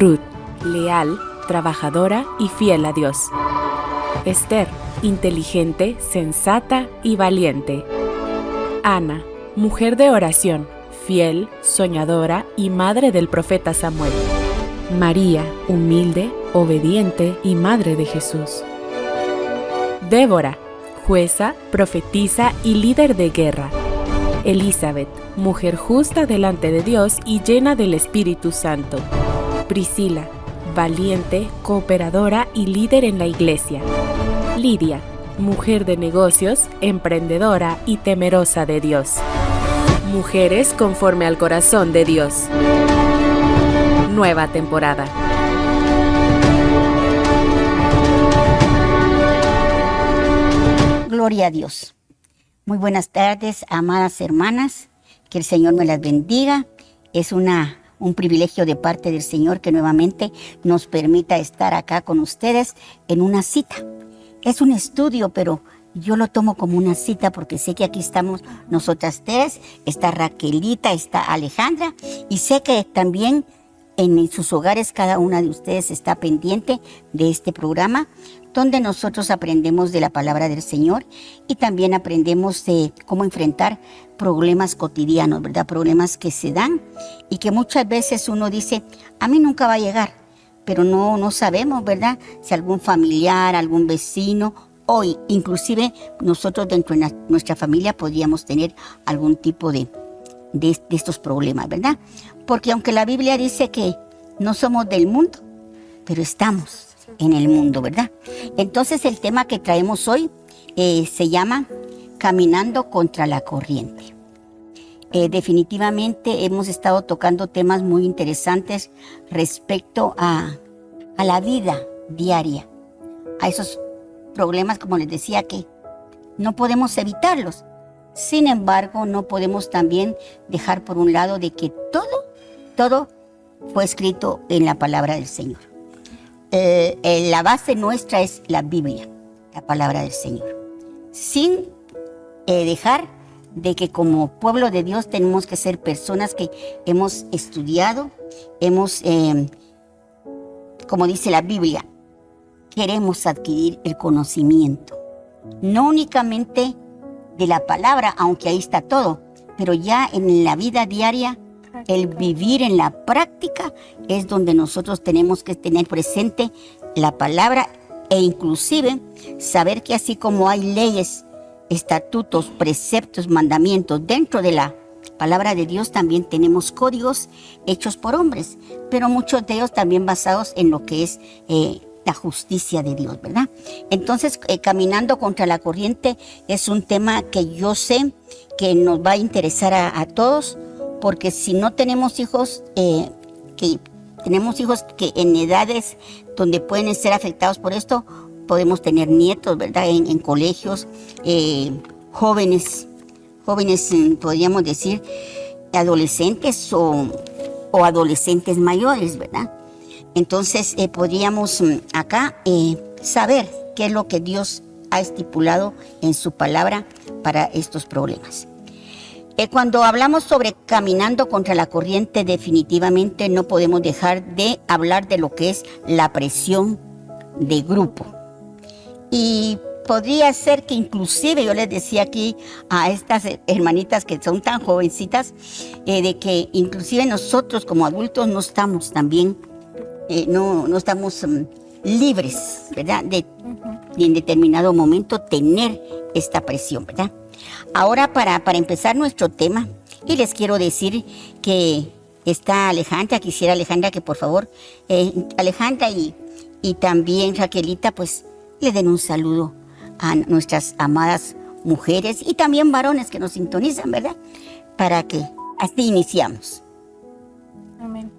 Ruth, leal, trabajadora y fiel a Dios. Esther, inteligente, sensata y valiente. Ana, mujer de oración, fiel, soñadora y madre del profeta Samuel. María, humilde, obediente y madre de Jesús. Débora, jueza, profetisa y líder de guerra. Elizabeth, mujer justa delante de Dios y llena del Espíritu Santo. Priscila, valiente, cooperadora y líder en la iglesia. Lidia, mujer de negocios, emprendedora y temerosa de Dios. Mujeres conforme al corazón de Dios. Nueva temporada. Gloria a Dios. Muy buenas tardes, amadas hermanas. Que el Señor me las bendiga. Es un privilegio de parte del Señor que nuevamente nos permita estar acá con ustedes en una cita. Es un estudio, pero yo lo tomo como una cita porque sé que aquí estamos nosotras tres. Está Raquelita, está Alejandra y sé que también en sus hogares cada una de ustedes está pendiente de este programa donde nosotros aprendemos de la palabra del Señor y también aprendemos de cómo enfrentar problemas cotidianos, ¿verdad? Problemas que se dan y que muchas veces uno dice, a mí nunca va a llegar, pero no sabemos, ¿verdad? Si algún familiar, algún vecino o inclusive nosotros dentro de nuestra familia podríamos tener algún tipo de estos problemas, ¿verdad? Porque aunque la Biblia dice que no somos del mundo, pero estamos en el mundo, ¿verdad? Entonces el tema que traemos hoy se llama Caminando contra la corriente. Definitivamente hemos estado tocando temas muy interesantes respecto a la vida diaria, a esos problemas, como les decía, que no podemos evitarlos. Sin embargo, no podemos también dejar por un lado de que todo fue escrito en la palabra del Señor. La base nuestra es la Biblia, la palabra del Señor. Sin dejar de que como pueblo de Dios tenemos que ser personas que hemos estudiado, como dice la Biblia, queremos adquirir el conocimiento. No únicamente de la palabra, aunque ahí está todo, pero ya en la vida diaria, el vivir en la práctica es donde nosotros tenemos que tener presente la palabra e inclusive saber que así como hay leyes, estatutos, preceptos, mandamientos dentro de la palabra de Dios, también tenemos códigos hechos por hombres, pero muchos de ellos también basados en lo que es la justicia de Dios, ¿verdad? Entonces, caminando contra la corriente es un tema que yo sé que nos va a interesar a todos, porque si no tenemos hijos, tenemos hijos que en edades donde pueden ser afectados por esto, podemos tener nietos, ¿verdad? En colegios, jóvenes, podríamos decir, adolescentes o adolescentes mayores, ¿verdad? Entonces podríamos acá saber qué es lo que Dios ha estipulado en su palabra para estos problemas. Cuando hablamos sobre caminando contra la corriente, definitivamente no podemos dejar de hablar de lo que es la presión de grupo. Y podría ser que inclusive yo les decía aquí a estas hermanitas que son tan jovencitas, de que inclusive nosotros como adultos no estamos también no estamos libres, ¿verdad? De en determinado momento tener esta presión, ¿verdad? Ahora para empezar nuestro tema, y les quiero decir que está Alejandra, quisiera Alejandra que por favor, Alejandra y también Raquelita, pues le den un saludo a nuestras amadas mujeres y también varones que nos sintonizan, ¿verdad? Para que así iniciamos. Amén.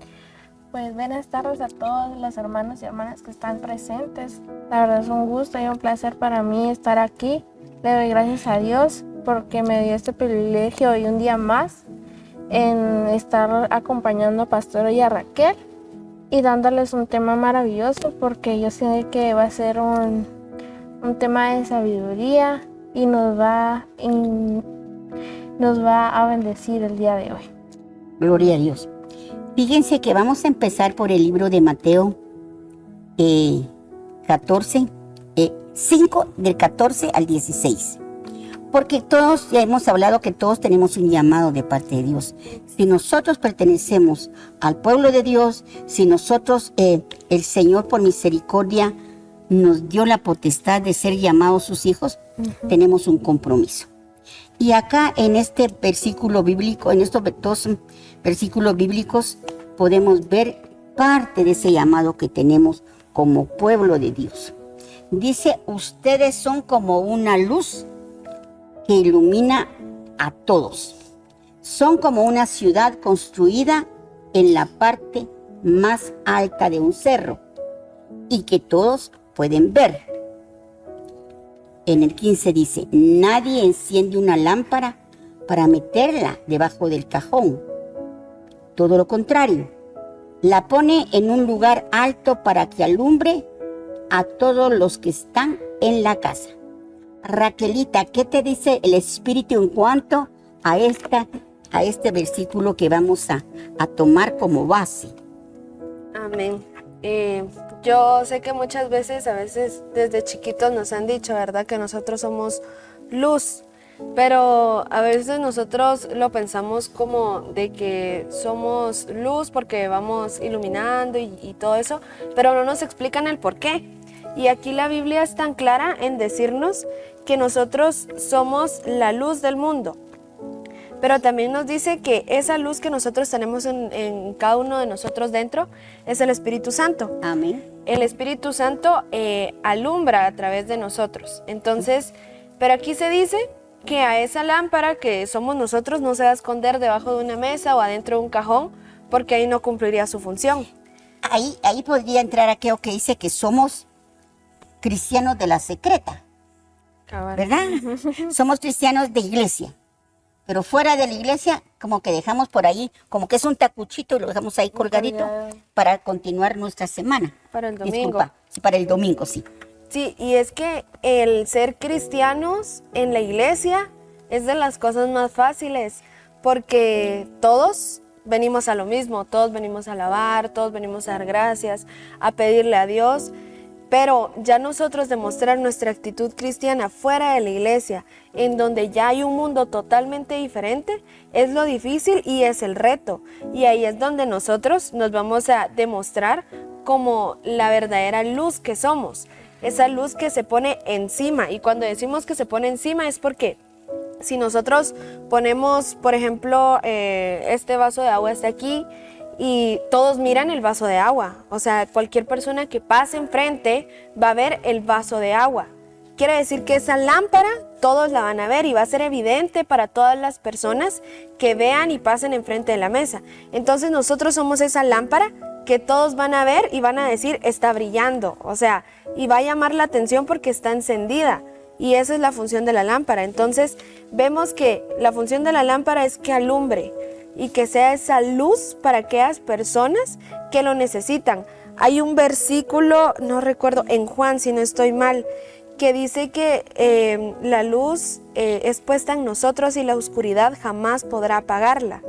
Pues buenas tardes a todos los hermanos y hermanas que están presentes. La verdad es un gusto y un placer para mí estar aquí. Le doy gracias a Dios porque me dio este privilegio y un día más en estar acompañando a Pastor y a Raquel y dándoles un tema maravilloso, porque yo sé que va a ser un tema de sabiduría y nos va a bendecir el día de hoy. Gloria a Dios. Fíjense que vamos a empezar por el libro de Mateo 5, del 14 al 16. Porque todos, ya hemos hablado que todos tenemos un llamado de parte de Dios. Si nosotros pertenecemos al pueblo de Dios, si nosotros, el Señor por misericordia nos dio la potestad de ser llamados sus hijos, tenemos un compromiso. Y acá en este versículo bíblico, en estos dos versículos bíblicos, podemos ver parte de ese llamado que tenemos como pueblo de Dios. Dice, ustedes son como una luz que ilumina a todos. Son como una ciudad construida en la parte más alta de un cerro y que todos pueden ver. En el 15 dice, nadie enciende una lámpara para meterla debajo del cajón. Todo lo contrario, la pone en un lugar alto para que alumbre a todos los que están en la casa. Raquelita, ¿qué te dice el Espíritu en cuanto a este versículo que vamos a tomar como base? Amén. Yo sé que muchas veces, a veces desde chiquitos nos han dicho, ¿verdad?, que nosotros somos luz, pero a veces nosotros lo pensamos como de que somos luz porque vamos iluminando y todo eso, pero no nos explican el por qué. Y aquí la Biblia es tan clara en decirnos que nosotros somos la luz del mundo. Pero también nos dice que esa luz que nosotros tenemos en cada uno de nosotros dentro es el Espíritu Santo. Amén. El Espíritu Santo alumbra a través de nosotros. Entonces, pero aquí se dice que a esa lámpara que somos nosotros no se va a esconder debajo de una mesa o adentro de un cajón, porque ahí no cumpliría su función. Ahí podría entrar aquello que dice que somos cristianos de la secreta, ¿verdad? Somos cristianos de iglesia, pero fuera de la iglesia como que dejamos por ahí, como que es un tacuchito y lo dejamos ahí colgadito para continuar nuestra semana. Para el domingo. Disculpa, sí, para el domingo, sí. Sí, y es que el ser cristianos en la iglesia es de las cosas más fáciles, porque todos venimos a lo mismo, todos venimos a alabar, todos venimos a dar gracias, a pedirle a Dios. Pero ya nosotros demostrar nuestra actitud cristiana fuera de la iglesia, en donde ya hay un mundo totalmente diferente, es lo difícil y es el reto. Y ahí es donde nosotros nos vamos a demostrar como la verdadera luz que somos. Esa luz que se pone encima. Y cuando decimos que se pone encima es porque si nosotros ponemos, por ejemplo, este vaso de agua está aquí, y todos miran el vaso de agua, o sea, cualquier persona que pase enfrente va a ver el vaso de agua. Quiere decir que esa lámpara todos la van a ver y va a ser evidente para todas las personas que vean y pasen enfrente de la mesa. Entonces nosotros somos esa lámpara que todos van a ver y van a decir está brillando, o sea, y va a llamar la atención porque está encendida. Y esa es la función de la lámpara. Entonces vemos que la función de la lámpara es que alumbre y que sea esa luz para aquellas personas que lo necesitan. Hay un versículo, no recuerdo, en Juan, si no estoy mal, que dice que la luz es puesta en nosotros y la oscuridad jamás podrá apagarla,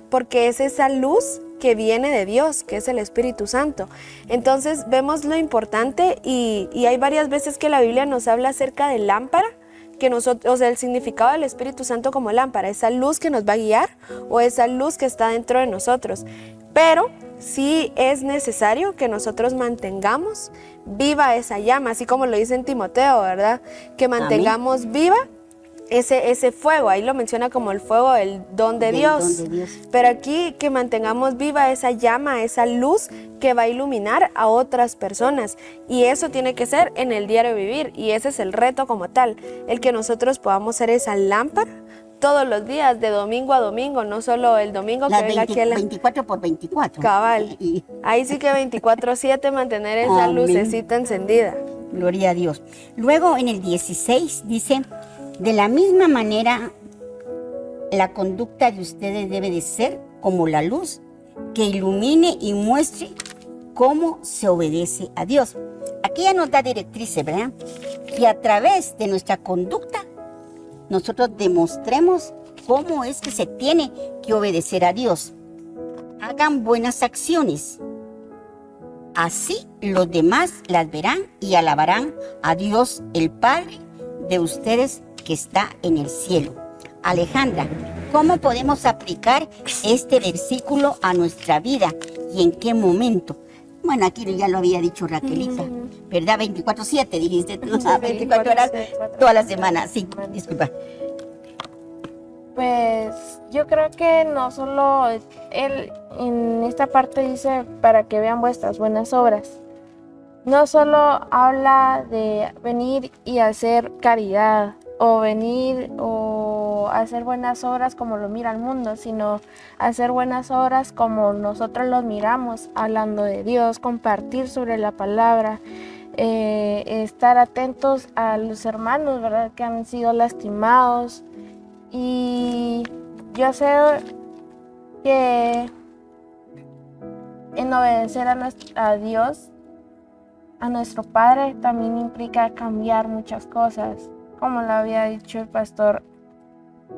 porque es esa luz que viene de Dios, que es el Espíritu Santo. Entonces vemos lo importante y hay varias veces que la Biblia nos habla acerca de lámpara, que nosotros, o sea, el significado del Espíritu Santo como lámpara, esa luz que nos va a guiar o esa luz que está dentro de nosotros. Pero sí es necesario que nosotros mantengamos viva esa llama, así como lo dice en Timoteo, ¿verdad? Que mantengamos Amén. Viva ese fuego, ahí lo menciona como el fuego, el don de Dios. Pero aquí que mantengamos viva esa llama, esa luz que va a iluminar a otras personas. Y eso tiene que ser en el diario vivir, y ese es el reto como tal, el que nosotros podamos ser esa lámpara todos los días, de domingo a domingo, no solo el domingo que venga aquí. 24 por 24. Cabal. Ahí sí que 24/7 mantener esa Amén. lucecita encendida. Gloria a Dios. Luego en el 16 dice, de la misma manera, la conducta de ustedes debe de ser como la luz que ilumine y muestre cómo se obedece a Dios. Aquí ya nos da directrices, ¿verdad? Que a través de nuestra conducta nosotros demostremos cómo es que se tiene que obedecer a Dios. hagan buenas acciones. Así los demás las verán y alabarán a Dios, el Padre de ustedes que está en el cielo. Alejandra, ¿cómo podemos aplicar este versículo a nuestra vida y en qué momento? Bueno, aquí ya lo había dicho Raquelita, ¿verdad? 24/7 dijiste tú, 24 horas toda la semana. Sí, disculpa. Pues yo creo que no solo él en esta parte dice para que vean vuestras buenas obras. No solo habla de venir y hacer caridad o venir o hacer buenas obras como lo mira el mundo, sino hacer buenas obras como nosotros los miramos, hablando de Dios, compartir sobre la palabra, estar atentos a los hermanos, ¿verdad?, que han sido lastimados. Y yo sé que en obedecer a Dios, a nuestro Padre, también implica cambiar muchas cosas. Como lo había dicho el pastor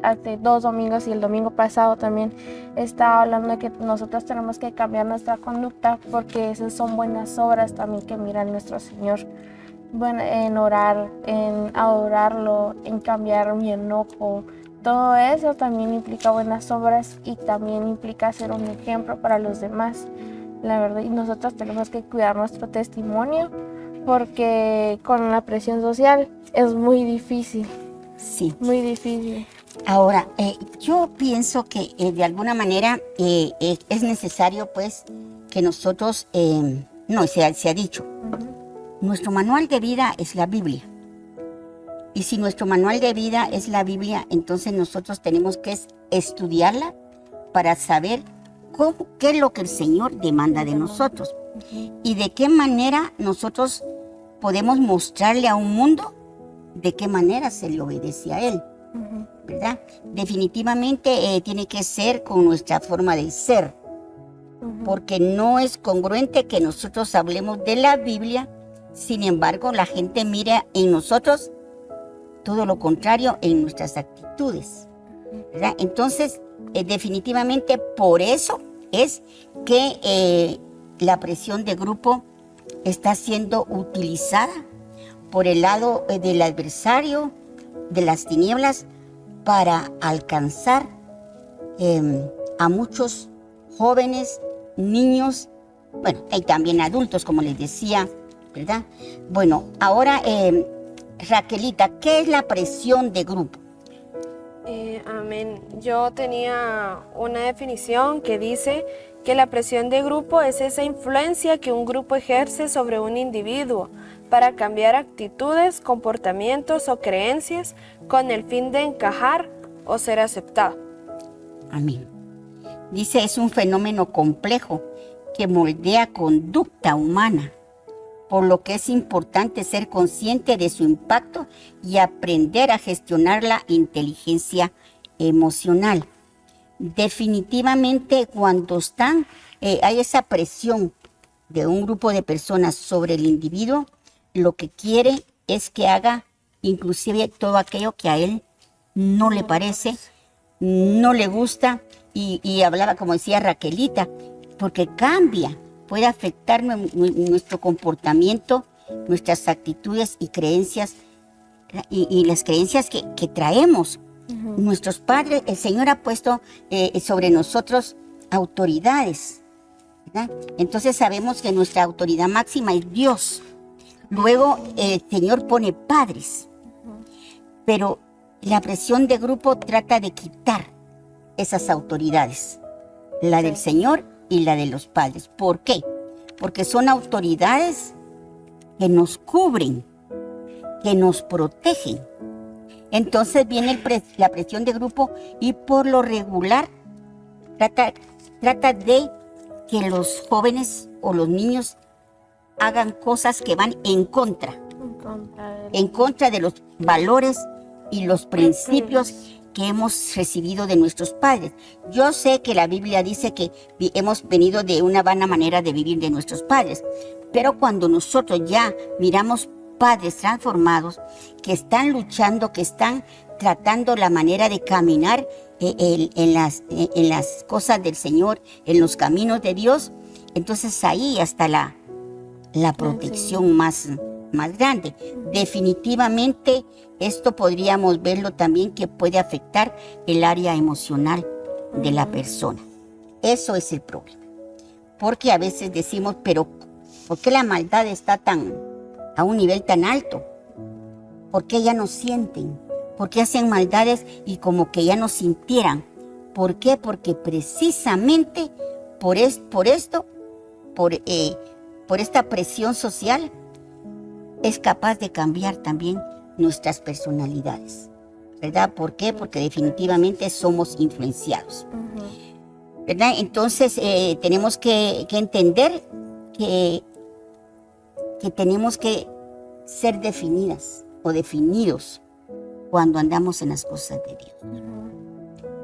hace 2 domingos y el domingo pasado también estaba hablando de que nosotros tenemos que cambiar nuestra conducta porque esas son buenas obras también que mira nuestro Señor. Bueno, en orar, en adorarlo, en cambiar mi enojo. Todo eso también implica buenas obras y también implica ser un ejemplo para los demás, la verdad. Y nosotros tenemos que cuidar nuestro testimonio porque con la presión social es muy difícil. Sí. Muy difícil. Ahora, yo pienso que de alguna manera es necesario pues que nosotros, se ha dicho, nuestro manual de vida es la Biblia. Y si nuestro manual de vida es la Biblia, entonces nosotros tenemos que estudiarla para saber qué es lo que el Señor demanda de nosotros. Y de qué manera nosotros podemos mostrarle a un mundo de qué manera se le obedece a Él. ¿Verdad? Definitivamente tiene que ser con nuestra forma de ser. Porque no es congruente que nosotros hablemos de la Biblia, sin embargo la gente mira en nosotros todo lo contrario en nuestras actitudes, ¿verdad? Entonces, definitivamente por eso es que la presión de grupo está siendo utilizada por el lado del adversario, de las tinieblas, para alcanzar a muchos jóvenes, niños, bueno, y también adultos, como les decía, ¿verdad? Bueno, ahora... Raquelita, ¿qué es la presión de grupo? Amén. Yo tenía una definición que dice que la presión de grupo es esa influencia que un grupo ejerce sobre un individuo para cambiar actitudes, comportamientos o creencias con el fin de encajar o ser aceptado. Amén. Dice, es un fenómeno complejo que moldea conducta humana, por lo que es importante ser consciente de su impacto y aprender a gestionar la inteligencia emocional. Definitivamente cuando hay esa presión de un grupo de personas sobre el individuo, lo que quiere es que haga inclusive todo aquello que a él no le parece, no le gusta, y hablaba, como decía Raquelita, porque cambia. Puede afectar nuestro comportamiento, nuestras actitudes y creencias, y las creencias que traemos. Nuestros padres, el Señor ha puesto sobre nosotros autoridades, ¿verdad? Entonces sabemos que nuestra autoridad máxima es Dios. Luego el Señor pone padres, pero la presión de grupo trata de quitar esas autoridades, la del Señor y la de los padres. ¿Por qué? Porque son autoridades que nos cubren, que nos protegen. Entonces viene la presión de grupo y por lo regular trata de que los jóvenes o los niños hagan cosas que van en contra de los valores y los principios que hemos recibido de nuestros padres. Yo sé que la Biblia dice que hemos venido de una vana manera de vivir de nuestros padres, pero cuando nosotros ya miramos padres transformados, que están luchando, que están tratando la manera de caminar en las cosas del Señor, en los caminos de Dios, entonces ahí está la protección más grande. Definitivamente esto podríamos verlo también que puede afectar el área emocional de la persona. Eso es el problema. Porque a veces decimos, pero ¿por qué la maldad está a un nivel tan alto? ¿Por qué ya no sienten? ¿Por qué hacen maldades y como que ya no sintieran? ¿Por qué? Porque precisamente por esta presión social es capaz de cambiar también nuestras personalidades, ¿verdad? ¿Por qué? Porque definitivamente somos influenciados, ¿verdad? Entonces tenemos que entender que tenemos que ser definidas o definidos cuando andamos en las cosas de Dios.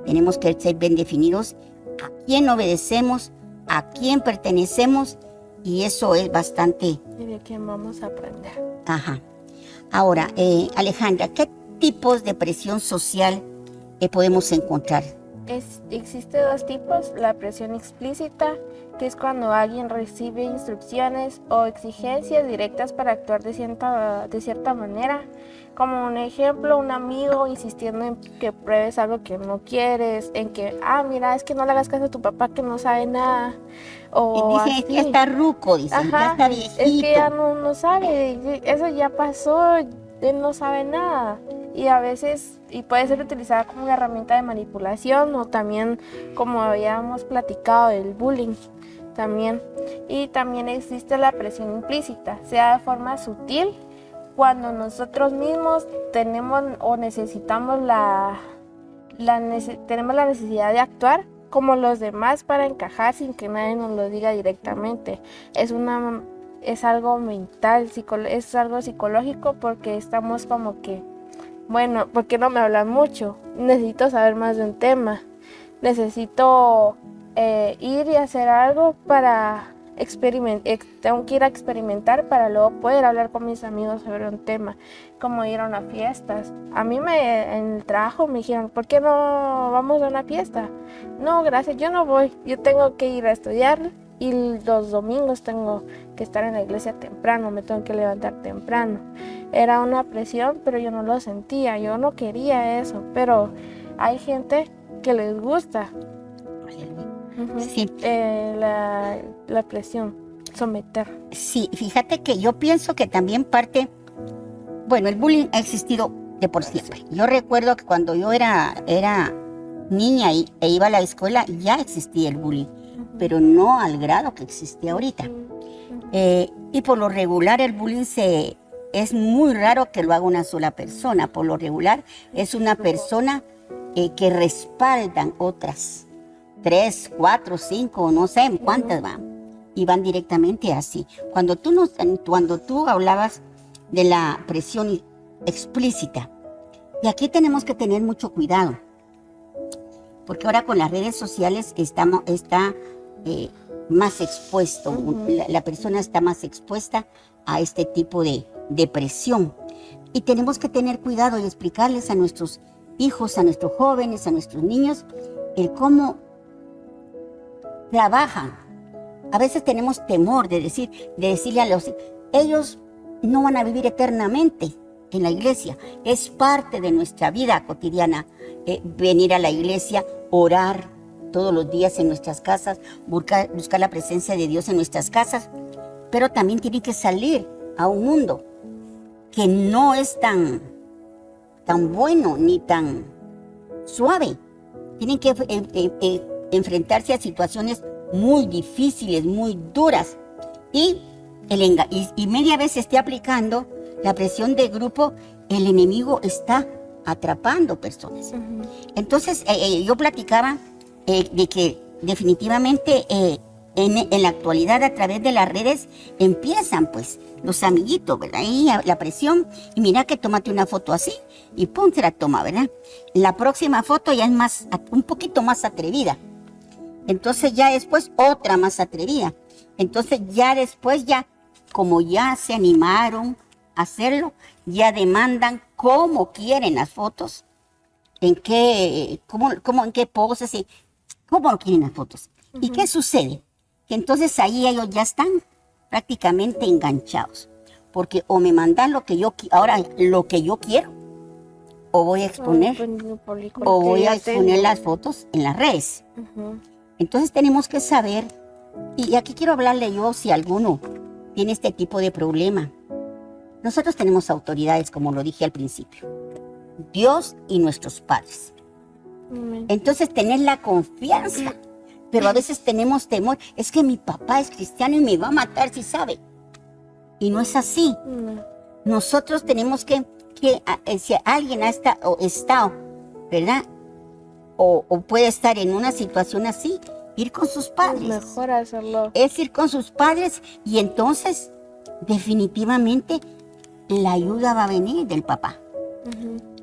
Tenemos que ser bien definidos a quién obedecemos, a quién pertenecemos, y eso es bastante... Y de quién vamos a aprender. Ajá. Ahora, Alejandra, ¿qué tipos de presión social podemos encontrar? Existe dos tipos: la presión explícita, que es cuando alguien recibe instrucciones o exigencias directas para actuar de cierta manera. Como un ejemplo, un amigo insistiendo en que pruebes algo que no quieres, en que, mira, es que no le hagas caso a tu papá que no sabe nada. O dicen, es que está ruco, dicen, ya está viejito. Es que ya no sabe, eso ya pasó, él no sabe nada. Y a veces, y puede ser utilizada como una herramienta de manipulación, o también, como habíamos platicado, el bullying también. Y también existe la presión implícita, sea de forma sutil, cuando nosotros mismos tenemos o necesitamos tenemos la necesidad de actuar como los demás para encajar sin que nadie nos lo diga directamente. Es algo mental, es algo psicológico, porque estamos como que, bueno, ¿por qué no me hablan mucho? Necesito saber más de un tema. Necesito ir y hacer algo para tengo que ir a experimentar para luego poder hablar con mis amigos sobre un tema, como ir a unas fiestas. A mí en el trabajo me dijeron, ¿por qué no vamos a una fiesta? No, gracias, yo no voy, yo tengo que ir a estudiar y los domingos tengo que estar en la iglesia temprano, me tengo que levantar temprano. Era una presión, pero yo no lo sentía, yo no quería eso, pero hay gente que les gusta. Sí. La presión, someter. Sí, fíjate que yo pienso que también parte, bueno, el bullying ha existido de por siempre. Yo recuerdo que cuando yo era niña e iba a la escuela ya existía el bullying, pero no al grado que existe ahorita. Y por lo regular el bullying es muy raro que lo haga una sola persona. Por lo regular es una persona que respaldan otras. 3, 4, 5, no sé cuántas van, y van directamente así. Cuando tú hablabas de la presión explícita, y aquí tenemos que tener mucho cuidado, porque ahora con las redes sociales está más expuesto, la persona está más expuesta a este tipo de presión, y tenemos que tener cuidado y explicarles a nuestros hijos, a nuestros jóvenes, a nuestros niños, el cómo trabajan. A veces tenemos temor de decirle a ellos no van a vivir eternamente en la iglesia. Es parte de nuestra vida cotidiana venir a la iglesia, orar todos los días en nuestras casas, buscar la presencia de Dios en nuestras casas, pero también tienen que salir a un mundo que no es tan bueno ni tan suave. Tienen que enfrentarse a situaciones muy difíciles, muy duras, y media vez esté aplicando la presión de grupo, el enemigo está atrapando personas. Entonces yo platicaba de que definitivamente en la actualidad a través de las redes empiezan pues los amiguitos, ¿verdad? Y la presión, y mira que tómate una foto así, y pum, se la toma, ¿verdad? La próxima foto ya es un poquito más atrevida. Entonces ya después otra más atrevida. Entonces ya después como ya se animaron a hacerlo, ya demandan cómo quieren las fotos en qué, en qué poses, y cómo quieren las fotos. ¿Y qué sucede? Que entonces ahí ellos ya están prácticamente enganchados. Porque o me mandan lo que yo quiero, o voy a exponer, o voy a exponer las fotos en las redes. Entonces tenemos que saber, y aquí quiero hablarle yo si alguno tiene este tipo de problema. Nosotros tenemos autoridades, como lo dije al principio, Dios y nuestros padres. Entonces tener la confianza, pero a veces tenemos temor, es que mi papá es cristiano y me va a matar si sabe. Y no es así. Nosotros tenemos que si alguien ha estado, ¿verdad? O puede estar en una situación así, ir con sus padres. Es mejor hacerlo. Es ir con sus padres y entonces definitivamente la ayuda va a venir del papá.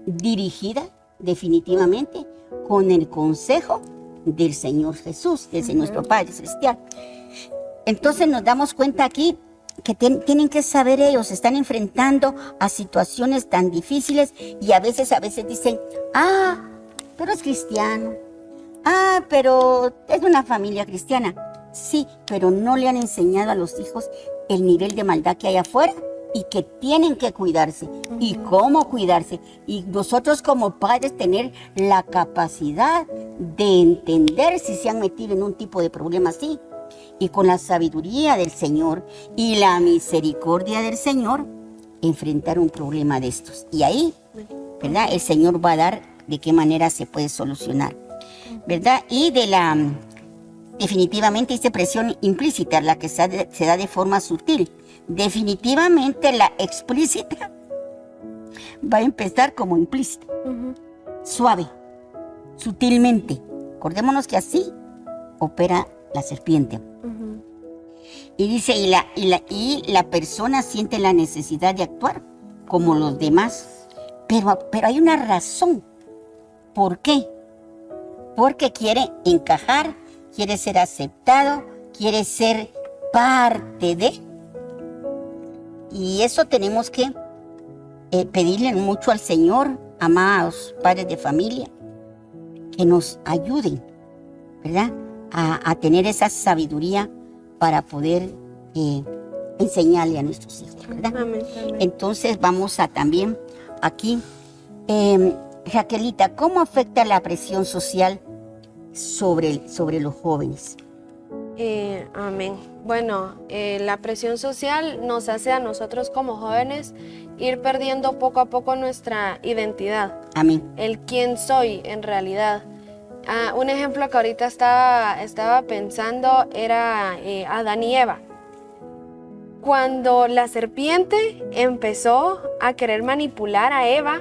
Dirigida definitivamente con el consejo del Señor Jesús, que es nuestro Padre Celestial. Entonces nos damos cuenta aquí que tienen que saber ellos, se están enfrentando a situaciones tan difíciles y a veces dicen, pero es cristiano, pero es una familia cristiana. Sí, pero no le han enseñado a los hijos el nivel de maldad que hay afuera y que tienen que cuidarse y cómo cuidarse. Y nosotros como padres tener la capacidad de entender si se han metido en un tipo de problema así. Y con la sabiduría del Señor y la misericordia del Señor, enfrentar un problema de estos. Y ahí, ¿verdad? El Señor va a dar de qué manera se puede solucionar, ¿verdad? Y definitivamente esta presión implícita, la que se da de forma sutil. Definitivamente la explícita va a empezar como implícita, suave, sutilmente. Acordémonos que así opera la serpiente. Y dice, y la persona siente la necesidad de actuar como los demás. Pero hay una razón. ¿Por qué? Porque quiere encajar, quiere ser aceptado, quiere ser parte de. Y eso tenemos que pedirle mucho al Señor, amados padres de familia, que nos ayuden, ¿verdad? A tener esa sabiduría para poder enseñarle a nuestros hijos, ¿verdad? Amén. Entonces vamos a también aquí, Raquelita, ¿cómo afecta la presión social sobre los jóvenes? Amén. Bueno, la presión social nos hace a nosotros como jóvenes ir perdiendo poco a poco nuestra identidad. Amén. El quién soy en realidad. Un ejemplo que ahorita estaba pensando era Adán y Eva. Cuando la serpiente empezó a querer manipular a Eva,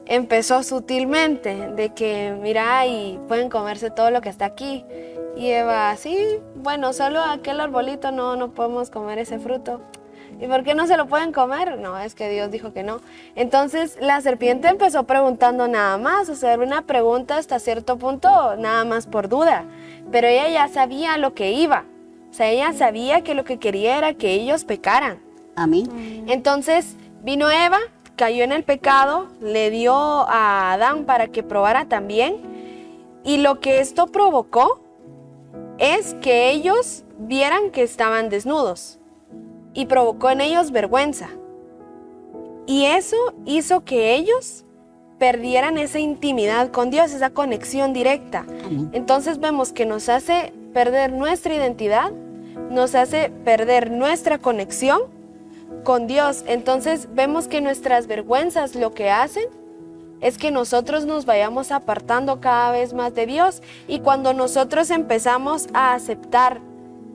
empezó sutilmente de que, mira, y pueden comerse todo lo que está aquí. Y Eva, sí, bueno, solo aquel arbolito no podemos comer ese fruto. ¿Y por qué no se lo pueden comer? No, es que Dios dijo que no. Entonces la serpiente empezó preguntando nada más, o sea, era una pregunta hasta cierto punto, nada más por duda. Pero ella ya sabía lo que iba. O sea, ella sabía que lo que quería era que ellos pecaran. Amén. Entonces vino Eva, cayó en el pecado, le dio a Adán para que probara también. Y lo que esto provocó es que ellos vieran que estaban desnudos. Y provocó en ellos vergüenza. Y eso hizo que ellos perdieran esa intimidad con Dios, esa conexión directa. Entonces vemos que nos hace perder nuestra identidad, nos hace perder nuestra conexión con Dios. Entonces vemos que nuestras vergüenzas lo que hacen es que nosotros nos vayamos apartando cada vez más de Dios. Y cuando nosotros empezamos a aceptar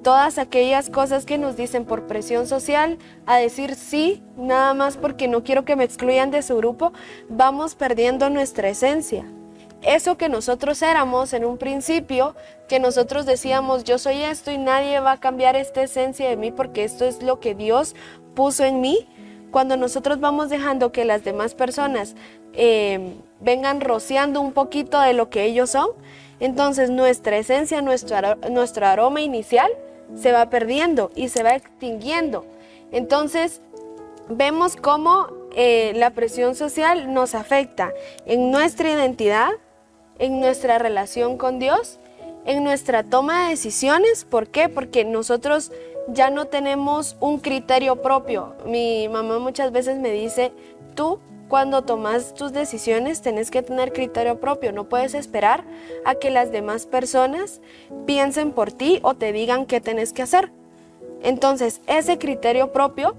todas aquellas cosas que nos dicen por presión social, a decir sí, nada más porque no quiero que me excluyan de su grupo, vamos perdiendo nuestra esencia. Eso que nosotros éramos en un principio, que nosotros decíamos yo soy esto y nadie va a cambiar esta esencia de mí porque esto es lo que Dios puso en mí. Cuando nosotros vamos dejando que las demás personas vengan rociando un poquito de lo que ellos son, entonces nuestra esencia, nuestro aroma inicial se va perdiendo y se va extinguiendo. Entonces vemos cómo la presión social nos afecta en nuestra identidad, en nuestra relación con Dios, en nuestra toma de decisiones. ¿Por qué? Porque nosotros ya no tenemos un criterio propio. Mi mamá muchas veces me dice, tú cuando tomas tus decisiones tenés que tener criterio propio, no puedes esperar a que las demás personas piensen por ti o te digan qué tenés que hacer. Entonces, ese criterio propio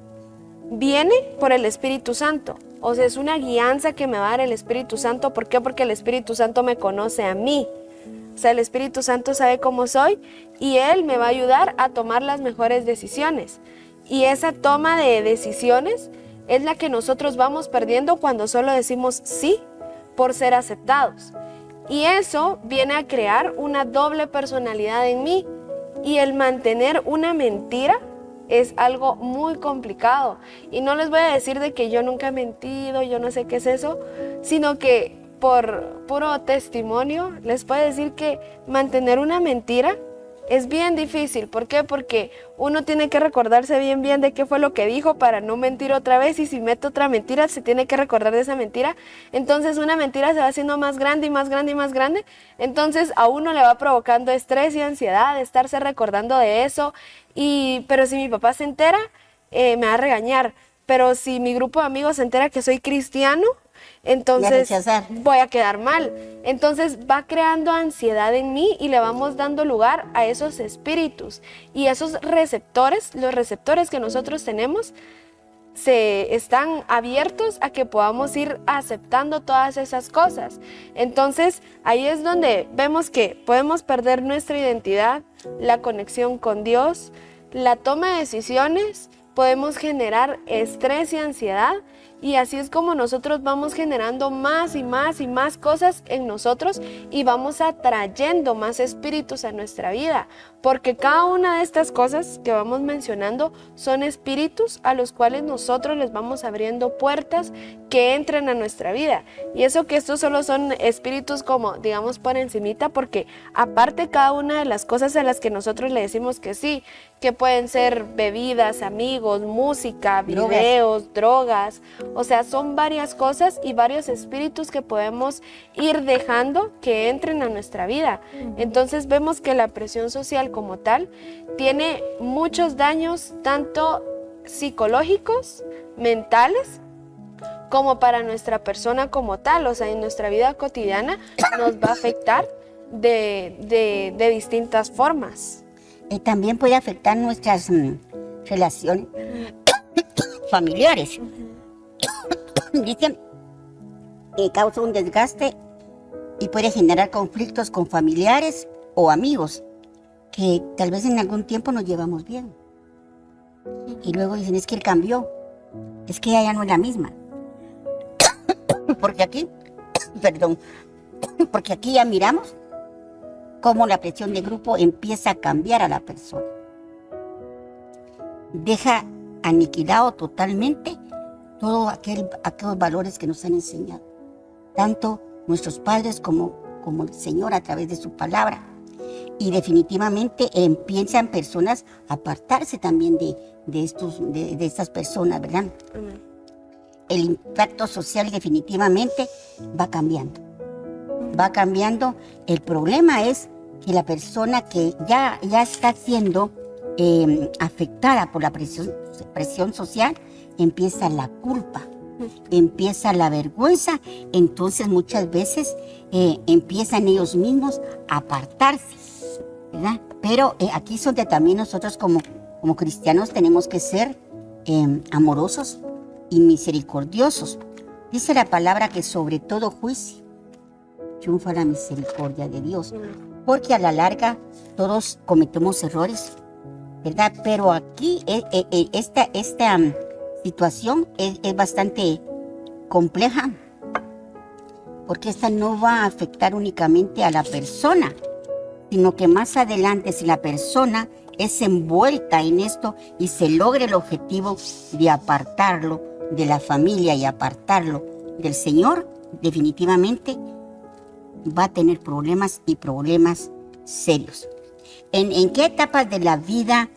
viene por el Espíritu Santo. O sea, es una guianza que me va a dar el Espíritu Santo. ¿Por qué? Porque el Espíritu Santo me conoce a mí. O sea, el Espíritu Santo sabe cómo soy y Él me va a ayudar a tomar las mejores decisiones. Y esa toma de decisiones es la que nosotros vamos perdiendo cuando solo decimos sí por ser aceptados. Y eso viene a crear una doble personalidad en mí. Y el mantener una mentira es algo muy complicado. Y no les voy a decir de que yo nunca he mentido, yo no sé qué es eso, sino que por puro testimonio les puedo decir que mantener una mentira es bien difícil. ¿Por qué? Porque uno tiene que recordarse bien de qué fue lo que dijo para no mentir otra vez, y si mete otra mentira se tiene que recordar de esa mentira. Entonces una mentira se va haciendo más grande y más grande y más grande. Entonces a uno le va provocando estrés y ansiedad de estarse recordando de eso. Pero si mi papá se entera, me va a regañar. Pero si mi grupo de amigos se entera que soy cristiano, entonces voy a quedar mal. Entonces va creando ansiedad en mí y le vamos dando lugar a esos espíritus. Y esos receptores, los receptores que nosotros tenemos, se están abiertos a que podamos ir aceptando todas esas cosas. Entonces ahí es donde vemos que podemos perder nuestra identidad, la conexión con Dios, la toma de decisiones, podemos generar estrés y ansiedad. Y así es como nosotros vamos generando más y más y más cosas en nosotros y vamos atrayendo más espíritus a nuestra vida. Porque cada una de estas cosas que vamos mencionando son espíritus a los cuales nosotros les vamos abriendo puertas que entren a nuestra vida. Y eso que estos solo son espíritus como, digamos, por encimita, porque aparte cada una de las cosas a las que nosotros le decimos que sí, que pueden ser bebidas, amigos, música, videos, drogas. O sea, son varias cosas y varios espíritus que podemos ir dejando que entren a nuestra vida. Entonces vemos que la presión social como tal tiene muchos daños, tanto psicológicos, mentales, como para nuestra persona como tal. O sea, en nuestra vida cotidiana nos va a afectar de distintas formas. También puede afectar nuestras relaciones familiares. Dicen que causa un desgaste y puede generar conflictos con familiares o amigos que tal vez en algún tiempo nos llevamos bien. Y luego dicen, es que él cambió, es que ella ya no es la misma. Porque aquí ya miramos cómo la presión de grupo empieza a cambiar a la persona. Deja aniquilado totalmente todos aquellos valores que nos han enseñado, tanto nuestros padres como el Señor a través de su palabra. Y definitivamente empiezan personas a apartarse también de estas personas, ¿verdad? El impacto social definitivamente va cambiando. Va cambiando. El problema es que la persona que ya está siendo afectada por la presión social, empieza la culpa, empieza la vergüenza. Entonces muchas veces empiezan ellos mismos a apartarse, ¿verdad? Pero aquí es donde también nosotros como cristianos tenemos que ser amorosos y misericordiosos. Dice la palabra que sobre todo juicio triunfa la misericordia de Dios, porque a la larga todos cometemos errores, ¿verdad? Pero aquí esta situación es bastante compleja, porque esta no va a afectar únicamente a la persona, sino que más adelante, si la persona es envuelta en esto y se logra el objetivo de apartarlo de la familia y apartarlo del Señor, definitivamente va a tener problemas y problemas serios. ¿En qué etapas de la vida,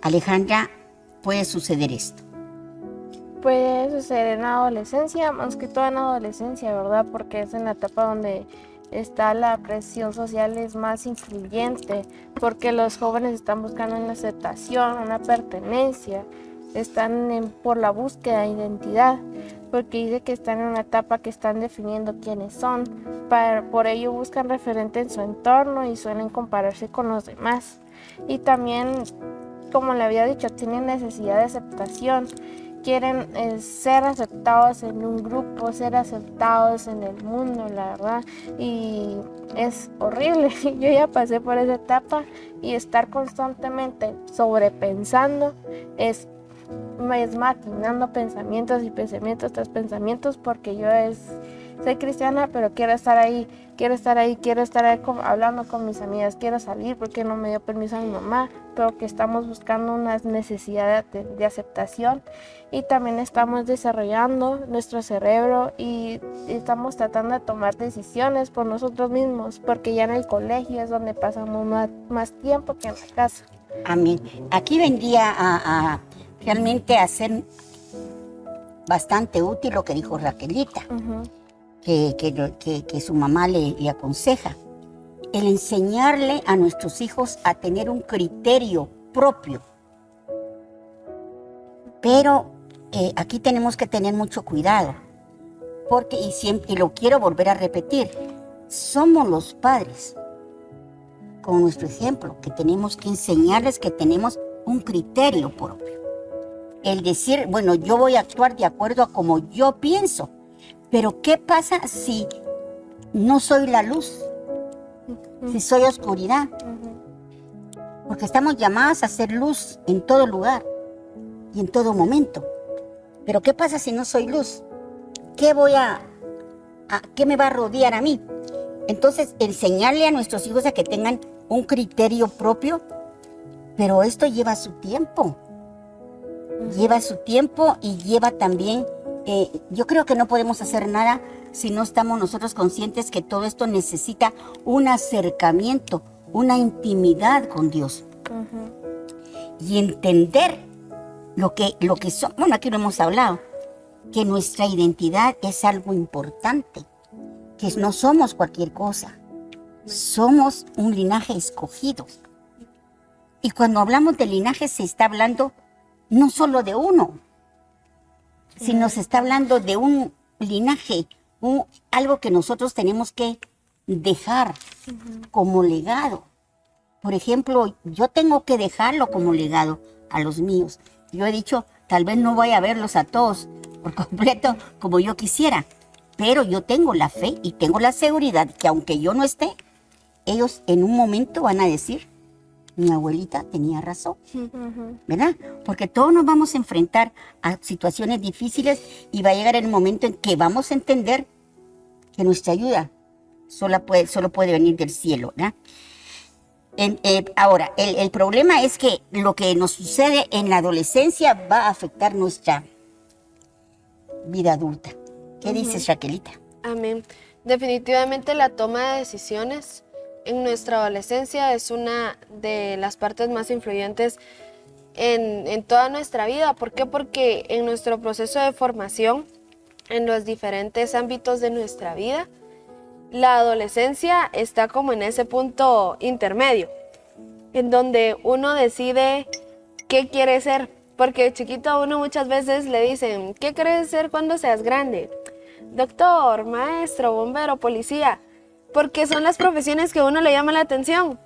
Alejandra, puede suceder esto? Puede suceder en la adolescencia, más que todo en la adolescencia, ¿verdad? Porque es en la etapa donde está la presión social es más influyente, porque los jóvenes están buscando una aceptación, una pertenencia, están por la búsqueda de identidad, porque dice que están en una etapa que están definiendo quiénes son, por ello buscan referente en su entorno y suelen compararse con los demás. Y también, como le había dicho, tienen necesidad de aceptación. Quieren ser aceptados en un grupo, ser aceptados en el mundo, la verdad. Y es horrible. Yo ya pasé por esa etapa y estar constantemente sobrepensando es maquinando pensamientos y pensamientos tras pensamientos, porque yo soy cristiana, pero quiero estar ahí hablando con mis amigas, quiero salir porque no me dio permiso a mi mamá, pero que estamos buscando una necesidad de aceptación, y también estamos desarrollando nuestro cerebro y estamos tratando de tomar decisiones por nosotros mismos, porque ya en el colegio es donde pasamos más tiempo que en la casa. Amén. Aquí vendría a realmente a ser bastante útil lo que dijo Raquelita. Uh-huh. Que su mamá le aconseja, el enseñarle a nuestros hijos a tener un criterio propio. Pero aquí tenemos que tener mucho cuidado, porque, y lo quiero volver a repetir, somos los padres, con nuestro ejemplo, que tenemos que enseñarles que tenemos un criterio propio. El decir, bueno, yo voy a actuar de acuerdo a como yo pienso. Pero ¿qué pasa si no soy la luz? Si soy oscuridad. Porque estamos llamadas a ser luz en todo lugar y en todo momento. Pero ¿qué pasa si no soy luz? ¿Qué me va a rodear a mí? Entonces, enseñarle a nuestros hijos a que tengan un criterio propio, pero esto lleva su tiempo. Lleva su tiempo y lleva también... yo creo que no podemos hacer nada si no estamos nosotros conscientes que todo esto necesita un acercamiento, una intimidad con Dios. Uh-huh. Y entender lo que somos. Bueno, aquí lo hemos hablado, que nuestra identidad es algo importante, que no somos cualquier cosa, somos un linaje escogido. Y cuando hablamos de linaje se está hablando no solo de uno, sino se está hablando de un linaje, algo que nosotros tenemos que dejar como legado. Por ejemplo, yo tengo que dejarlo como legado a los míos. Yo he dicho, tal vez no voy a verlos a todos por completo como yo quisiera, pero yo tengo la fe y tengo la seguridad que aunque yo no esté, ellos en un momento van a decir, mi abuelita tenía razón, ¿verdad? Porque todos nos vamos a enfrentar a situaciones difíciles y va a llegar el momento en que vamos a entender que nuestra ayuda solo puede venir del cielo, ¿verdad? Ahora, el problema es que lo que nos sucede en la adolescencia va a afectar nuestra vida adulta. ¿Qué dices, Raquelita? Amén. Definitivamente la toma de decisiones en nuestra adolescencia es una de las partes más influyentes en toda nuestra vida. ¿Por qué? Porque en nuestro proceso de formación, en los diferentes ámbitos de nuestra vida, la adolescencia está como en ese punto intermedio, en donde uno decide qué quiere ser. Porque de chiquito a uno muchas veces le dicen, ¿qué quieres ser cuando seas grande? Doctor, maestro, bombero, policía. Porque son las profesiones que a uno le llama la atención.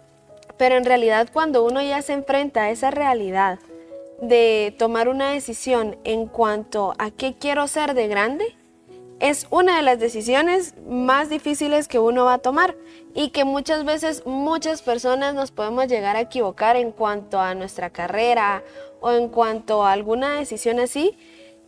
Pero en realidad cuando uno ya se enfrenta a esa realidad de tomar una decisión en cuanto a qué quiero ser de grande, es una de las decisiones más difíciles que uno va a tomar y que muchas veces muchas personas nos podemos llegar a equivocar en cuanto a nuestra carrera o en cuanto a alguna decisión así.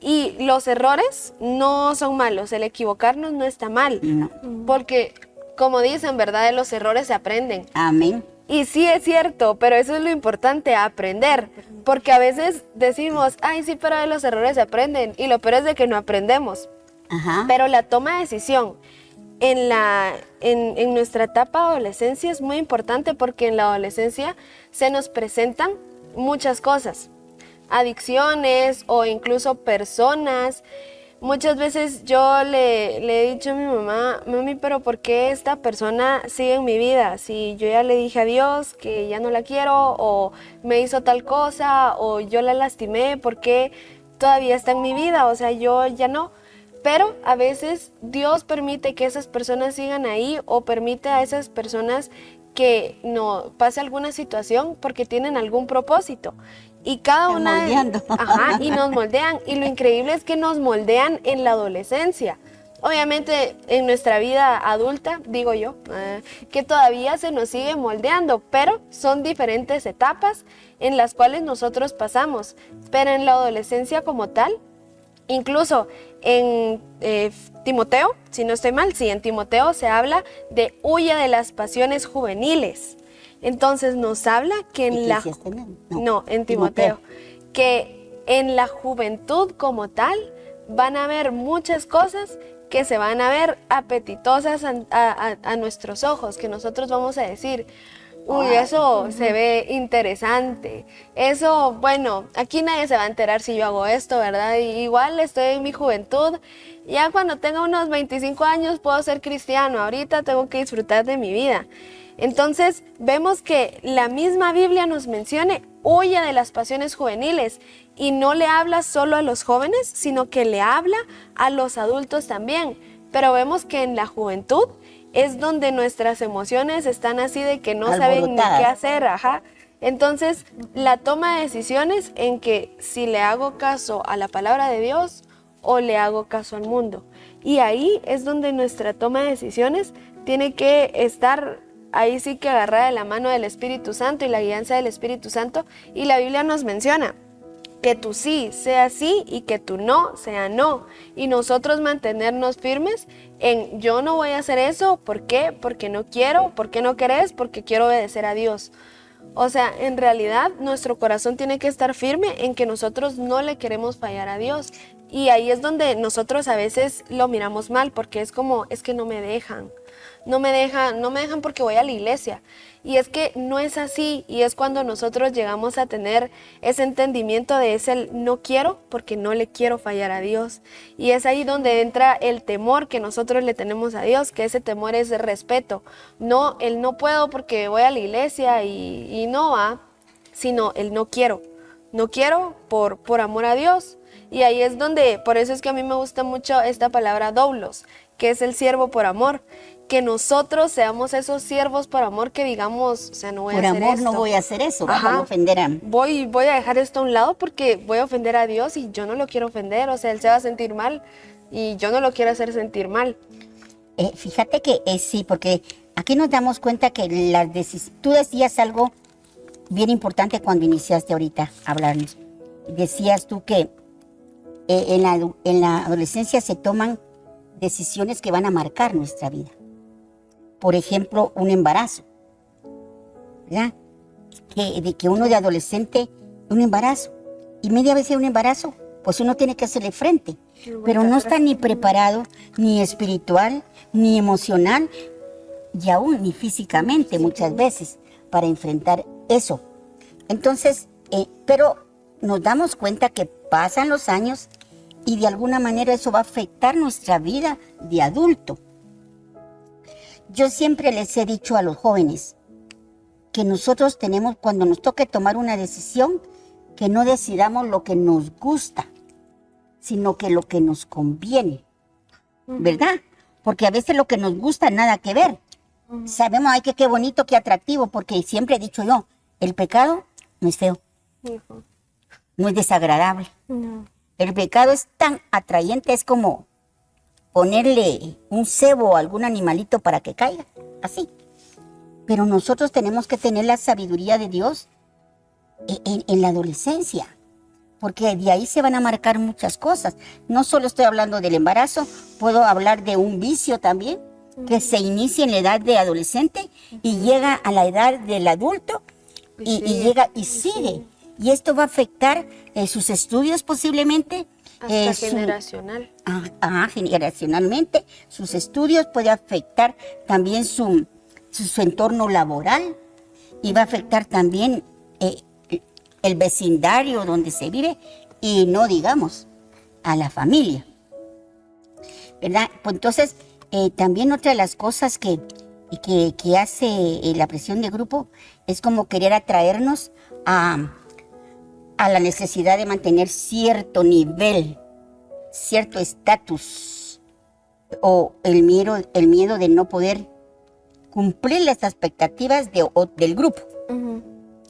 Y los errores no son malos, el equivocarnos no está mal, No. porque como dicen, ¿verdad? De los errores se aprenden. Amén. Y sí es cierto, pero eso es lo importante, aprender. Porque a veces decimos, ay sí, pero de los errores se aprenden. Y lo peor es de que no aprendemos. Ajá. Pero la toma de decisión en nuestra etapa de adolescencia es muy importante porque en la adolescencia se nos presentan muchas cosas. adicciones o incluso personas. Muchas veces yo le he dicho a mi mamá, mami, pero ¿por qué esta persona sigue en mi vida? Si yo ya le dije a Dios que ya no la quiero, o me hizo tal cosa, o yo la lastimé, ¿por qué todavía está en mi vida? O sea, yo ya no. Pero a veces Dios permite que esas personas sigan ahí, o permite a esas personas que no pase alguna situación porque tienen algún propósito. Y cada una y nos moldean, y lo increíble es que nos moldean en la adolescencia. Obviamente en nuestra vida adulta, digo yo, que todavía se nos sigue moldeando, pero son diferentes etapas en las cuales nosotros pasamos. Pero en la adolescencia como tal, incluso en Timoteo, si no estoy mal, sí, en Timoteo se habla de huye de las pasiones juveniles. Entonces nos habla que en Timoteo, que en la juventud como tal van a haber muchas cosas que se van a ver apetitosas a nuestros ojos, que nosotros vamos a decir, uy, eso se ve interesante, eso, bueno, aquí nadie se va a enterar si yo hago esto, ¿verdad? Y igual estoy en mi juventud, ya cuando tenga unos 25 años puedo ser cristiano, ahorita tengo que disfrutar de mi vida. Entonces vemos que la misma Biblia nos menciona, huye de las pasiones juveniles, y no le habla solo a los jóvenes, sino que le habla a los adultos también. Pero vemos que en la juventud es donde nuestras emociones están así de que no saben ni qué hacer, Entonces la toma de decisiones en que si le hago caso a la palabra de Dios o le hago caso al mundo. Y ahí es donde nuestra toma de decisiones tiene que estar ahí sí que agarrada de la mano del Espíritu Santo y la guianza del Espíritu Santo. Y la Biblia nos menciona que tu sí sea sí y que tu no sea no. Y nosotros mantenernos firmes en yo no voy a hacer eso. ¿Por qué? Porque no quiero. ¿Por qué no querés? Porque quiero obedecer a Dios. O sea, en realidad nuestro corazón tiene que estar firme en que nosotros no le queremos fallar a Dios. Y ahí es donde nosotros a veces lo miramos mal, porque es como, es que no me dejan. No me dejan porque voy a la iglesia. Y es que no es así, y es cuando nosotros llegamos a tener ese entendimiento de ese no quiero porque no le quiero fallar a Dios. Y es ahí donde entra el temor que nosotros le tenemos a Dios, que ese temor es de respeto. No, el no puedo porque voy a la iglesia y no va, sino el no quiero. No quiero por amor a Dios. Y ahí es donde, por eso es que a mí me gusta mucho esta palabra doulos, que es el siervo por amor. Que nosotros seamos esos siervos por amor que digamos, o sea, no voy a hacer esto. Por amor no voy a hacer eso, voy a ofender a... Voy a dejar esto a un lado porque voy a ofender a Dios y yo no lo quiero ofender, o sea, Él se va a sentir mal y yo no lo quiero hacer sentir mal. Fíjate que sí, porque aquí nos damos cuenta que tú decías algo bien importante cuando iniciaste ahorita a hablarnos. Decías tú que en la adolescencia se toman decisiones que van a marcar nuestra vida. Por ejemplo, un embarazo, ¿verdad? De que uno de adolescente, un embarazo, y media vez un embarazo, pues uno tiene que hacerle frente, pero no está ni preparado, ni espiritual, ni emocional, y aún ni físicamente muchas veces, para enfrentar eso. Entonces, pero nos damos cuenta que pasan los años y de alguna manera eso va a afectar nuestra vida de adulto. Yo siempre les he dicho a los jóvenes que nosotros tenemos, cuando nos toque tomar una decisión, que no decidamos lo que nos gusta, sino que lo que nos conviene, ¿verdad? Porque a veces lo que nos gusta nada que ver. Sabemos, ay, que qué bonito, qué atractivo, porque siempre he dicho yo, el pecado no es feo, no es desagradable. El pecado es tan atrayente, es como ponerle un cebo a algún animalito para que caiga, así. Pero nosotros tenemos que tener la sabiduría de Dios en la adolescencia, porque de ahí se van a marcar muchas cosas. No solo estoy hablando del embarazo, puedo hablar de un vicio también, que se inicia en la edad de adolescente y llega a la edad del adulto y llega y sigue. Y esto va a afectar sus estudios posiblemente. Hasta generacional. Generacionalmente. Sus estudios, puede afectar también su entorno laboral y va a afectar también el vecindario donde se vive y no digamos a la familia, ¿verdad? Pues entonces, también otra de las cosas que hace la presión de grupo es como querer atraernos a la necesidad de mantener cierto nivel, cierto estatus, o el miedo de no poder cumplir las expectativas del grupo. Ujú.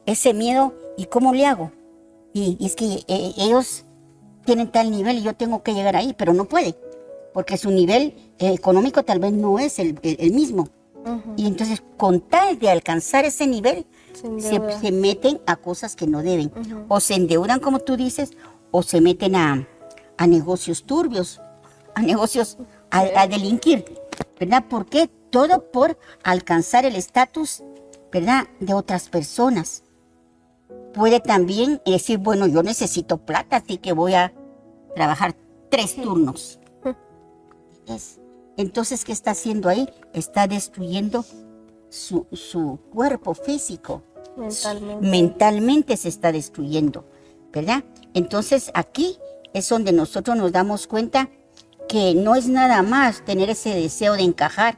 Ese miedo, ¿y cómo le hago? Y es que ellos tienen tal nivel y yo tengo que llegar ahí, pero no puede, porque su nivel económico tal vez no es el mismo. Ujú. Y entonces, con tal de alcanzar ese nivel, se meten a cosas que no deben. Ujú. O se endeudan, como tú dices, o se meten a negocios turbios, a negocios, a delinquir, ¿verdad? ¿Por qué? Todo por alcanzar el estatus, ¿verdad?, de otras personas. Puede también decir, bueno, yo necesito plata, así que voy a trabajar 3 turnos. Entonces, ¿qué está haciendo ahí? Está destruyendo su cuerpo físico. Mentalmente se está destruyendo, ¿verdad? Entonces, aquí es donde nosotros nos damos cuenta que no es nada más tener ese deseo de encajar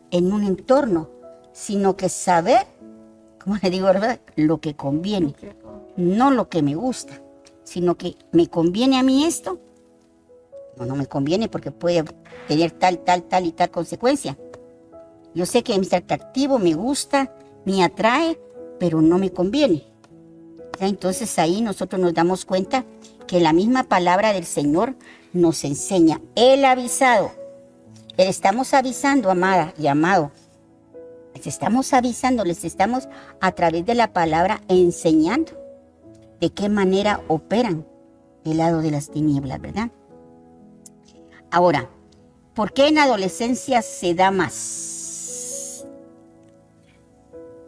en un entorno, sino que saber, como le digo, ¿verdad?, lo que conviene, no lo que me gusta, sino que me conviene a mí esto. No me conviene porque puede tener tal y tal consecuencia. Yo sé que es atractivo, me gusta, me atrae, pero no me conviene. Entonces ahí nosotros nos damos cuenta que la misma palabra del Señor nos enseña. Él ha avisado. Le estamos avisando, amada y amado. Les estamos avisando, les estamos a través de la palabra enseñando de qué manera operan el lado de las tinieblas, ¿verdad? Ahora, ¿por qué en adolescencia se da más?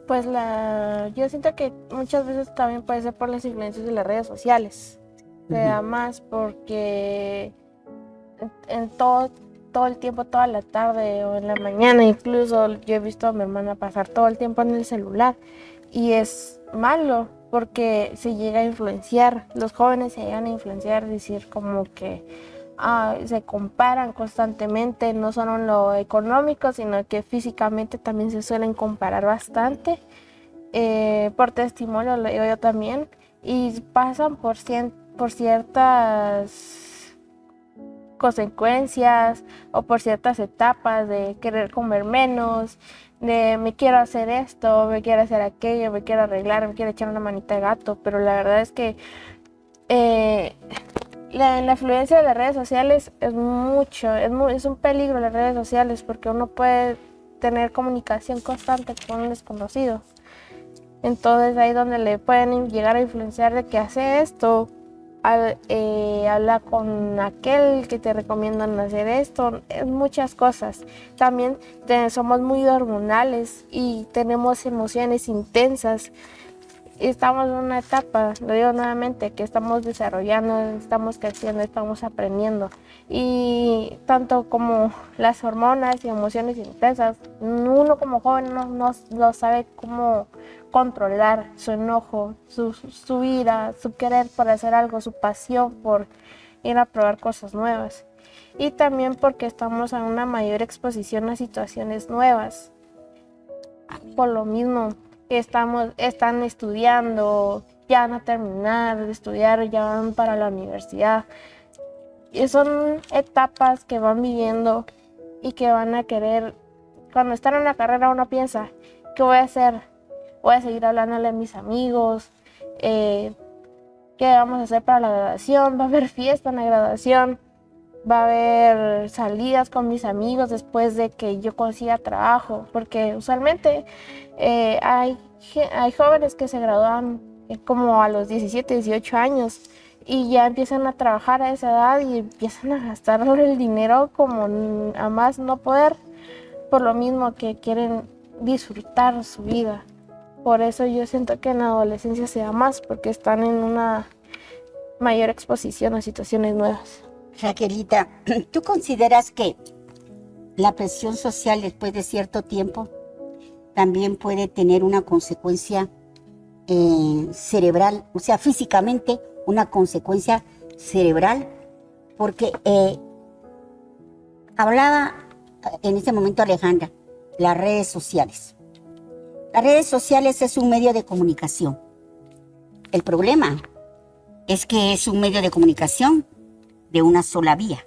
Pues yo siento que muchas veces también puede ser por las influencias de las redes sociales. Se da más porque en todo el tiempo, toda la tarde o en la mañana, incluso yo he visto a mi hermana pasar todo el tiempo en el celular y es malo porque se llega a influenciar, los jóvenes se llegan a influenciar, decir como que se comparan constantemente, no solo en lo económico, sino que físicamente también se suelen comparar bastante, por testimonio lo digo yo también, y pasan por ciertas consecuencias o por ciertas etapas de querer comer menos, de me quiero hacer esto, me quiero hacer aquello, me quiero arreglar, me quiero echar una manita de gato, pero la verdad es que la influencia de las redes sociales es mucho, es un peligro las redes sociales porque uno puede tener comunicación constante con un desconocido. Entonces ahí donde le pueden llegar a influenciar de que hace esto, habla con aquel que te recomiendan hacer esto, muchas cosas. También somos muy hormonales y tenemos emociones intensas. Estamos en una etapa, lo digo nuevamente, que estamos desarrollando, estamos creciendo, estamos aprendiendo. Y tanto como las hormonas y emociones intensas, uno como joven no sabe cómo controlar su enojo, su ira, su querer por hacer algo, su pasión por ir a probar cosas nuevas. Y también porque estamos en una mayor exposición a situaciones nuevas. Por lo mismo que están estudiando, ya van a terminar de estudiar, ya van para la universidad. Y son etapas que van viviendo y que van a querer, cuando están en la carrera uno piensa, ¿qué voy a hacer? Voy a seguir hablándole a mis amigos, ¿qué vamos a hacer para la graduación? Va a haber fiesta en la graduación, va a haber salidas con mis amigos después de que yo consiga trabajo, porque usualmente hay jóvenes que se gradúan como a los 17, 18 años y ya empiezan a trabajar a esa edad y empiezan a gastar el dinero como a más no poder, por lo mismo que quieren disfrutar su vida. Por eso yo siento que en la adolescencia se da más, porque están en una mayor exposición a situaciones nuevas. Raquelita, ¿tú consideras que la presión social después de cierto tiempo también puede tener una consecuencia cerebral, o sea, físicamente una consecuencia cerebral, porque hablaba en ese momento Alejandra, las redes sociales. Las redes sociales es un medio de comunicación. El problema es que es un medio de comunicación de una sola vía,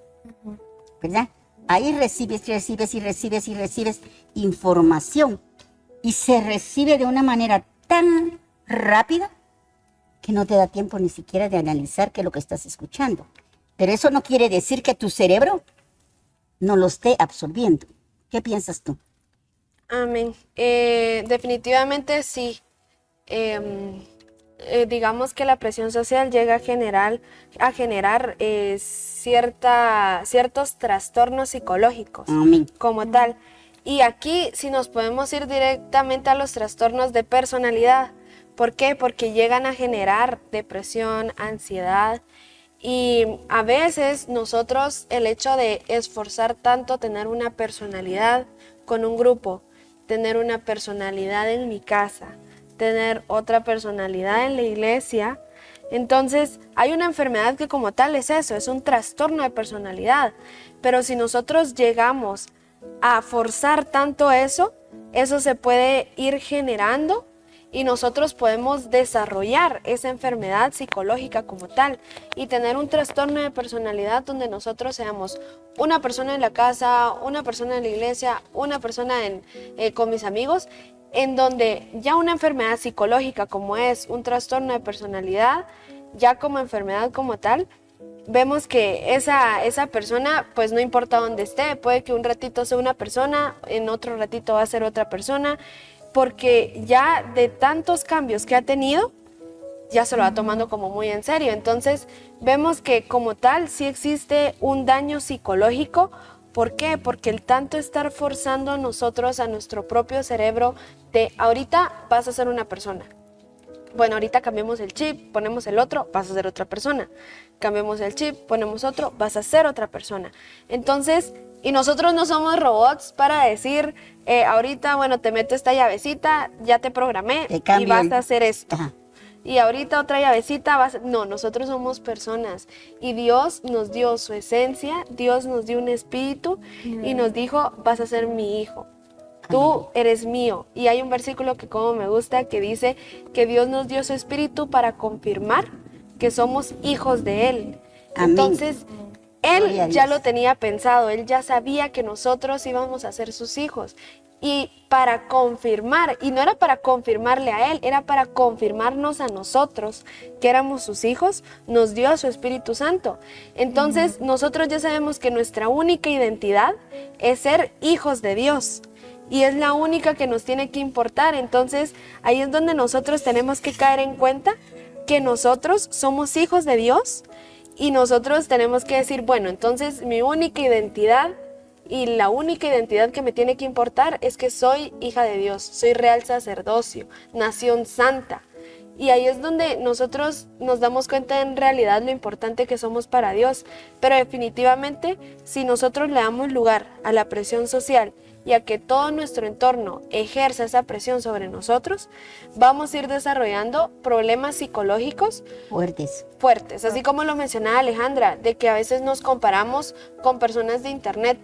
¿verdad? Ahí recibes información y se recibe de una manera tan rápida que no te da tiempo ni siquiera de analizar qué es lo que estás escuchando. Pero eso no quiere decir que tu cerebro no lo esté absorbiendo. ¿Qué piensas tú? Amén. Definitivamente sí. Digamos que la presión social llega a generar ciertos trastornos psicológicos. Amén. Como tal. Y aquí si nos podemos ir directamente a los trastornos de personalidad. ¿Por qué? Porque llegan a generar depresión, ansiedad. Y a veces nosotros, el hecho de esforzar tanto tener una personalidad con un grupo, tener una personalidad en mi casa, tener otra personalidad en la iglesia, entonces hay una enfermedad que como tal es eso, es un trastorno de personalidad. Pero si nosotros llegamos a forzar tanto eso se puede ir generando y nosotros podemos desarrollar esa enfermedad psicológica como tal y tener un trastorno de personalidad donde nosotros seamos una persona en la casa, una persona en la iglesia, una persona con mis amigos, en donde ya una enfermedad psicológica como es un trastorno de personalidad, ya como enfermedad como tal, vemos que esa persona, pues no importa dónde esté, puede que un ratito sea una persona, en otro ratito va a ser otra persona, porque ya de tantos cambios que ha tenido, ya se lo va tomando como muy en serio. Entonces vemos que como tal sí existe un daño psicológico. ¿Por qué? Porque el tanto estar forzando a nosotros, a nuestro propio cerebro, de ahorita vas a ser una persona. Bueno, ahorita cambiamos el chip, ponemos el otro, vas a ser otra persona. Cambiamos el chip, ponemos otro, vas a ser otra persona. Entonces, y nosotros no somos robots para decir, ahorita, bueno, te meto esta llavecita, ya te programé y vas a hacer esto. Ajá. Y ahorita otra llavecita, no, nosotros somos personas y Dios nos dio su esencia, Dios nos dio un espíritu y nos dijo, vas a ser mi hijo. Tú eres mío. Y hay un versículo que como me gusta que dice que Dios nos dio su espíritu para confirmar que somos hijos de Él. Amén. Entonces, Él ya lo tenía pensado, Él ya sabía que nosotros íbamos a ser sus hijos. Y para confirmar, y no era para confirmarle a Él, era para confirmarnos a nosotros que éramos sus hijos, nos dio a su Espíritu Santo. Entonces, nosotros ya sabemos que nuestra única identidad es ser hijos de Dios. Y es la única que nos tiene que importar. Entonces, ahí es donde nosotros tenemos que caer en cuenta que nosotros somos hijos de Dios y nosotros tenemos que decir, bueno, entonces mi única identidad y la única identidad que me tiene que importar es que soy hija de Dios, soy real sacerdocio, nación santa. Y ahí es donde nosotros nos damos cuenta en realidad lo importante que somos para Dios. Pero definitivamente, si nosotros le damos lugar a la presión social y a que todo nuestro entorno ejerza esa presión sobre nosotros, vamos a ir desarrollando problemas psicológicos fuertes. Así como lo mencionaba Alejandra, de que a veces nos comparamos con personas de internet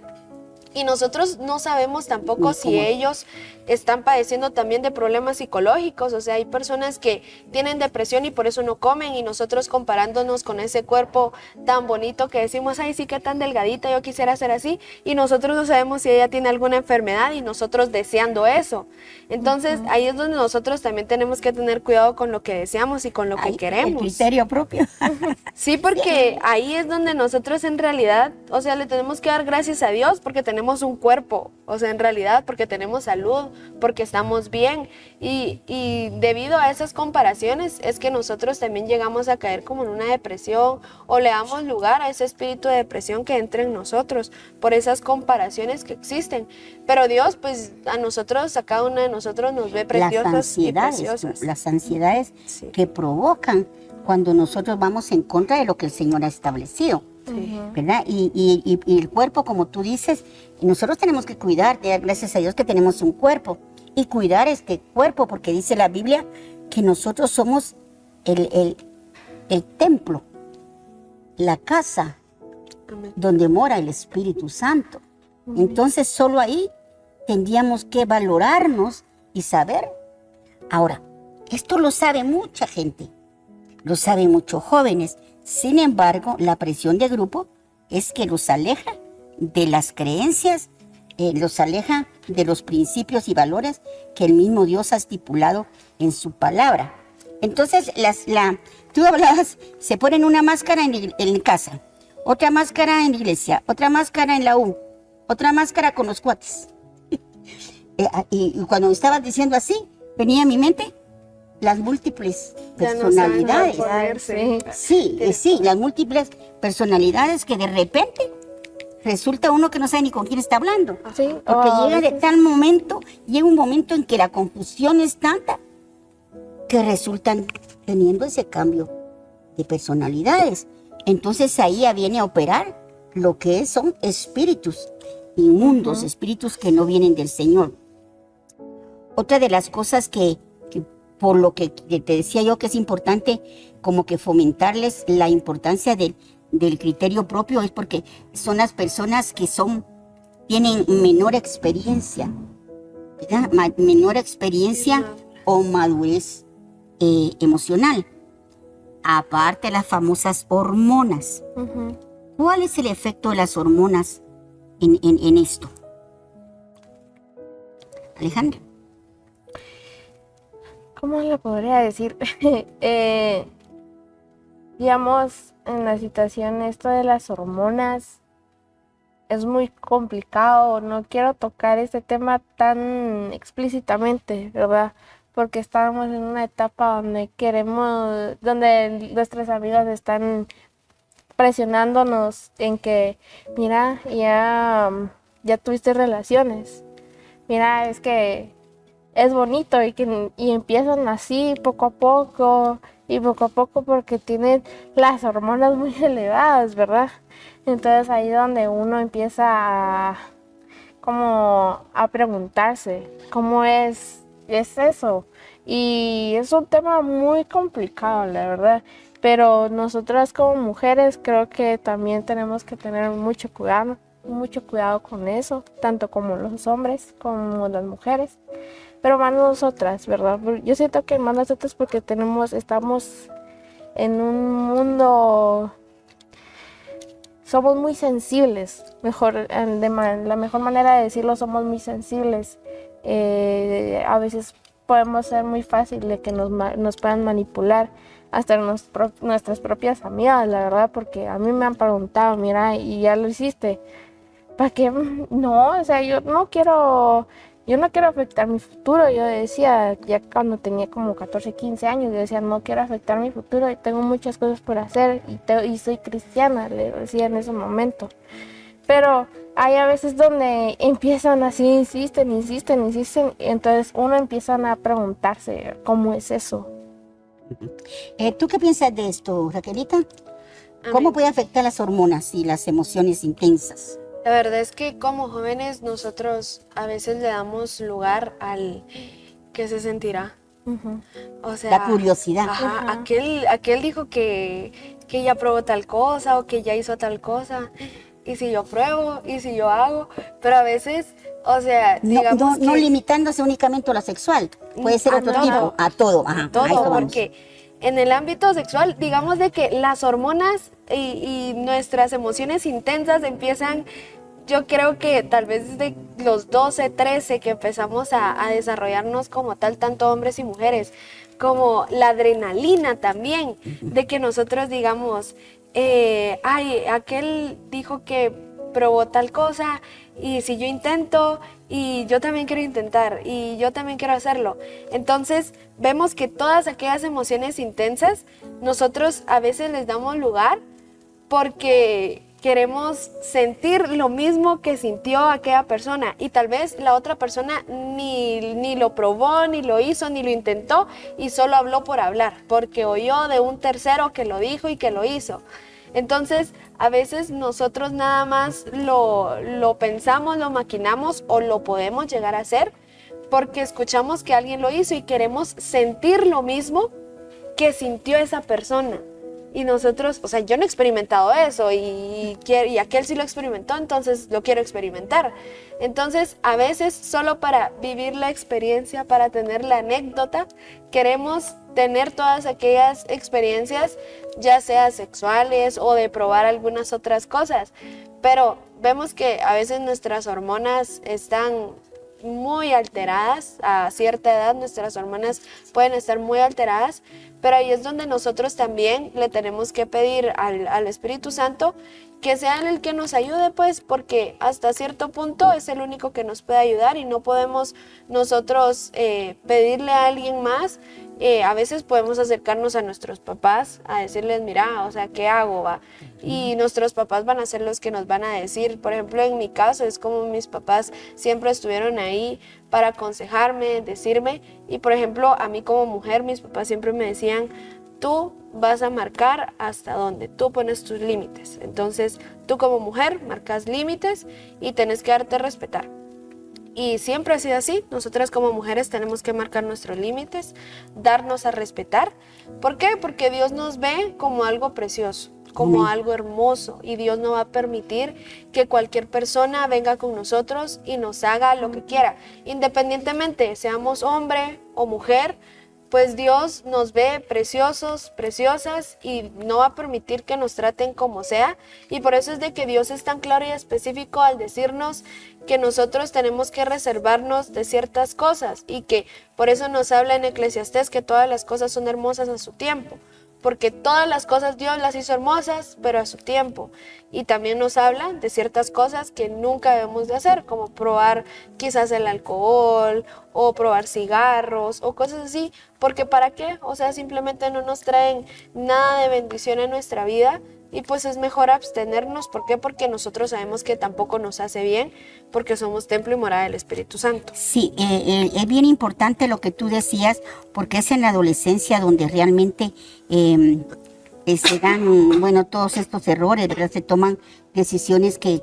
y nosotros no sabemos tampoco si ellos están padeciendo también de problemas psicológicos. O sea, hay personas que tienen depresión y por eso no comen, y nosotros comparándonos con ese cuerpo tan bonito que decimos, ay, sí, que tan delgadita, yo quisiera ser así, y nosotros no sabemos si ella tiene alguna enfermedad y nosotros deseando eso. Entonces, ahí es donde nosotros también tenemos que tener cuidado con lo que deseamos y con lo que queremos. El criterio propio. Sí, porque ahí es donde nosotros en realidad, o sea, le tenemos que dar gracias a Dios porque tenemos un cuerpo, o sea, en realidad porque tenemos salud, porque estamos bien, y debido a esas comparaciones es que nosotros también llegamos a caer como en una depresión o le damos lugar a ese espíritu de depresión que entra en nosotros por esas comparaciones que existen. Pero Dios, pues a nosotros, a cada uno de nosotros nos ve preciosos y preciosas. Las ansiedades que provocan cuando nosotros vamos en contra de lo que el Señor ha establecido. Sí. ¿Verdad? Y el cuerpo, como tú dices, nosotros tenemos que cuidar, gracias a Dios que tenemos un cuerpo, y cuidar este cuerpo, porque dice la Biblia que nosotros somos el templo, la casa Amén. donde mora el Espíritu Santo. Entonces solo ahí tendríamos que valorarnos y saber. Ahora, esto lo sabe mucha gente, lo saben muchos jóvenes. Sin embargo, la presión de grupo es que los aleja de las creencias, los aleja de los principios y valores que el mismo Dios ha estipulado en su palabra. Entonces, tú hablabas, se ponen una máscara en casa, otra máscara en la iglesia, otra máscara en la U, otra máscara con los cuates. Y cuando estabas diciendo así, venía a mi mente las múltiples Ya no saben personalidades. cómo ponerse. Sí, las múltiples personalidades que de repente resulta uno que no sabe ni con quién está hablando. Sí, Porque o a llega llega un momento en que la confusión es tanta que resultan teniendo ese cambio de personalidades. Entonces ahí ya viene a operar lo que son espíritus inmundos, espíritus que no vienen del Señor. Otra de las cosas que por lo que te decía yo que es importante como que fomentarles la importancia del criterio propio es porque son las personas que tienen menor experiencia, ¿verdad? Menor experiencia o madurez emocional. Aparte las famosas hormonas. Ujú. ¿Cuál es el efecto de las hormonas en esto? Alejandra. ¿Cómo le podría decir? Digamos, en la situación esto de las hormonas es muy complicado. No quiero tocar este tema tan explícitamente, ¿verdad? Porque estamos en una etapa donde nuestras amigas están presionándonos en que, mira, ya tuviste relaciones. Mira, es que es bonito y empiezan así poco a poco porque tienen las hormonas muy elevadas, ¿verdad? Entonces ahí donde uno empieza como a preguntarse cómo es eso. Y es un tema muy complicado, la verdad. Pero nosotras como mujeres creo que también tenemos que tener mucho cuidado con eso, tanto como los hombres como las mujeres. Pero más nosotras, ¿verdad? Yo siento que más nosotras porque estamos en un mundo, somos muy sensibles, la mejor manera de decirlo, somos muy sensibles. A veces podemos ser muy fácil de que nos puedan manipular, hasta nuestras propias amigas, la verdad, porque a mí me han preguntado, mira, ¿y ya lo hiciste? ¿Para qué? No, o sea, yo no quiero afectar mi futuro. Yo decía, ya cuando tenía como 14, 15 años, yo decía, no quiero afectar mi futuro y tengo muchas cosas por hacer y soy cristiana, le decía en ese momento. Pero hay a veces donde empiezan así, insisten, y entonces uno empieza a preguntarse, ¿cómo es eso? ¿Tú qué piensas de esto, Raquelita? ¿Cómo puede afectar las hormonas y las emociones intensas? La verdad es que como jóvenes nosotros a veces le damos lugar al que se sentirá. Uh-huh. O sea, La curiosidad. Ajá, Ajá. aquel dijo que ya probó tal cosa o que ya hizo tal cosa. Y si yo pruebo, y si yo hago, pero a veces, o sea, digamos no que limitándose únicamente a lo sexual, puede ser a otro todo. tipo, a todo. Ajá, todo, a eso vamos. porque en el ámbito sexual, digamos de que las hormonas y nuestras emociones intensas empiezan, yo creo que tal vez desde los 12, 13 que empezamos a desarrollarnos como tal, tanto hombres y mujeres, como la adrenalina también, de que nosotros digamos, aquel dijo que probó tal cosa y si yo intento y yo también quiero intentar y yo también quiero hacerlo. Entonces vemos que todas aquellas emociones intensas nosotros a veces les damos lugar porque queremos sentir lo mismo que sintió aquella persona y tal vez la otra persona ni lo probó, ni lo hizo, ni lo intentó y solo habló por hablar porque oyó de un tercero que lo dijo y que lo hizo. Entonces, a veces nosotros nada más lo pensamos, lo maquinamos o lo podemos llegar a hacer, porque escuchamos que alguien lo hizo y queremos sentir lo mismo que sintió esa persona. Y nosotros, o sea, yo no he experimentado eso y aquel sí lo experimentó, entonces lo quiero experimentar. Entonces, a veces solo para vivir la experiencia, para tener la anécdota, queremos tener todas aquellas experiencias, ya sea sexuales o de probar algunas otras cosas. Pero vemos que a veces nuestras hormonas están muy alteradas. A cierta edad nuestras hormonas pueden estar muy alteradas, pero ahí es donde nosotros también le tenemos que pedir al Espíritu Santo que sea el que nos ayude, pues, porque hasta cierto punto es el único que nos puede ayudar y no podemos nosotros pedirle a alguien más. A veces podemos acercarnos a nuestros papás a decirles, mira, o sea, ¿qué hago? Va? Y nuestros papás van a ser los que nos van a decir. Por ejemplo, en mi caso es como mis papás siempre estuvieron ahí para aconsejarme, decirme. Y por ejemplo, a mí como mujer, mis papás siempre me decían, tú vas a marcar hasta dónde, tú pones tus límites. Entonces, tú como mujer marcas límites y tenés que darte a respetar. Y siempre ha sido así. Nosotras como mujeres tenemos que marcar nuestros límites, darnos a respetar. ¿Por qué? Porque Dios nos ve como algo precioso, como algo hermoso, y Dios no va a permitir que cualquier persona venga con nosotros y nos haga lo que quiera. Independientemente, seamos hombre o mujer, pues Dios nos ve preciosos, preciosas, y no va a permitir que nos traten como sea. Y por eso es de que Dios es tan claro y específico al decirnos que nosotros tenemos que reservarnos de ciertas cosas, y que por eso nos habla en Eclesiastés que todas las cosas son hermosas a su tiempo. Porque todas las cosas Dios las hizo hermosas, pero a su tiempo. Y también nos habla de ciertas cosas que nunca debemos de hacer, como probar quizás el alcohol, o probar cigarros, o cosas así. Porque ¿para qué? O sea, simplemente no nos traen nada de bendición en nuestra vida. Y pues es mejor abstenernos. ¿Por qué? Porque nosotros sabemos que tampoco nos hace bien, porque somos templo y morada del Espíritu Santo. Sí, es bien importante lo que tú decías, porque es en la adolescencia donde realmente se dan, bueno, todos estos errores, ¿verdad? Se toman decisiones que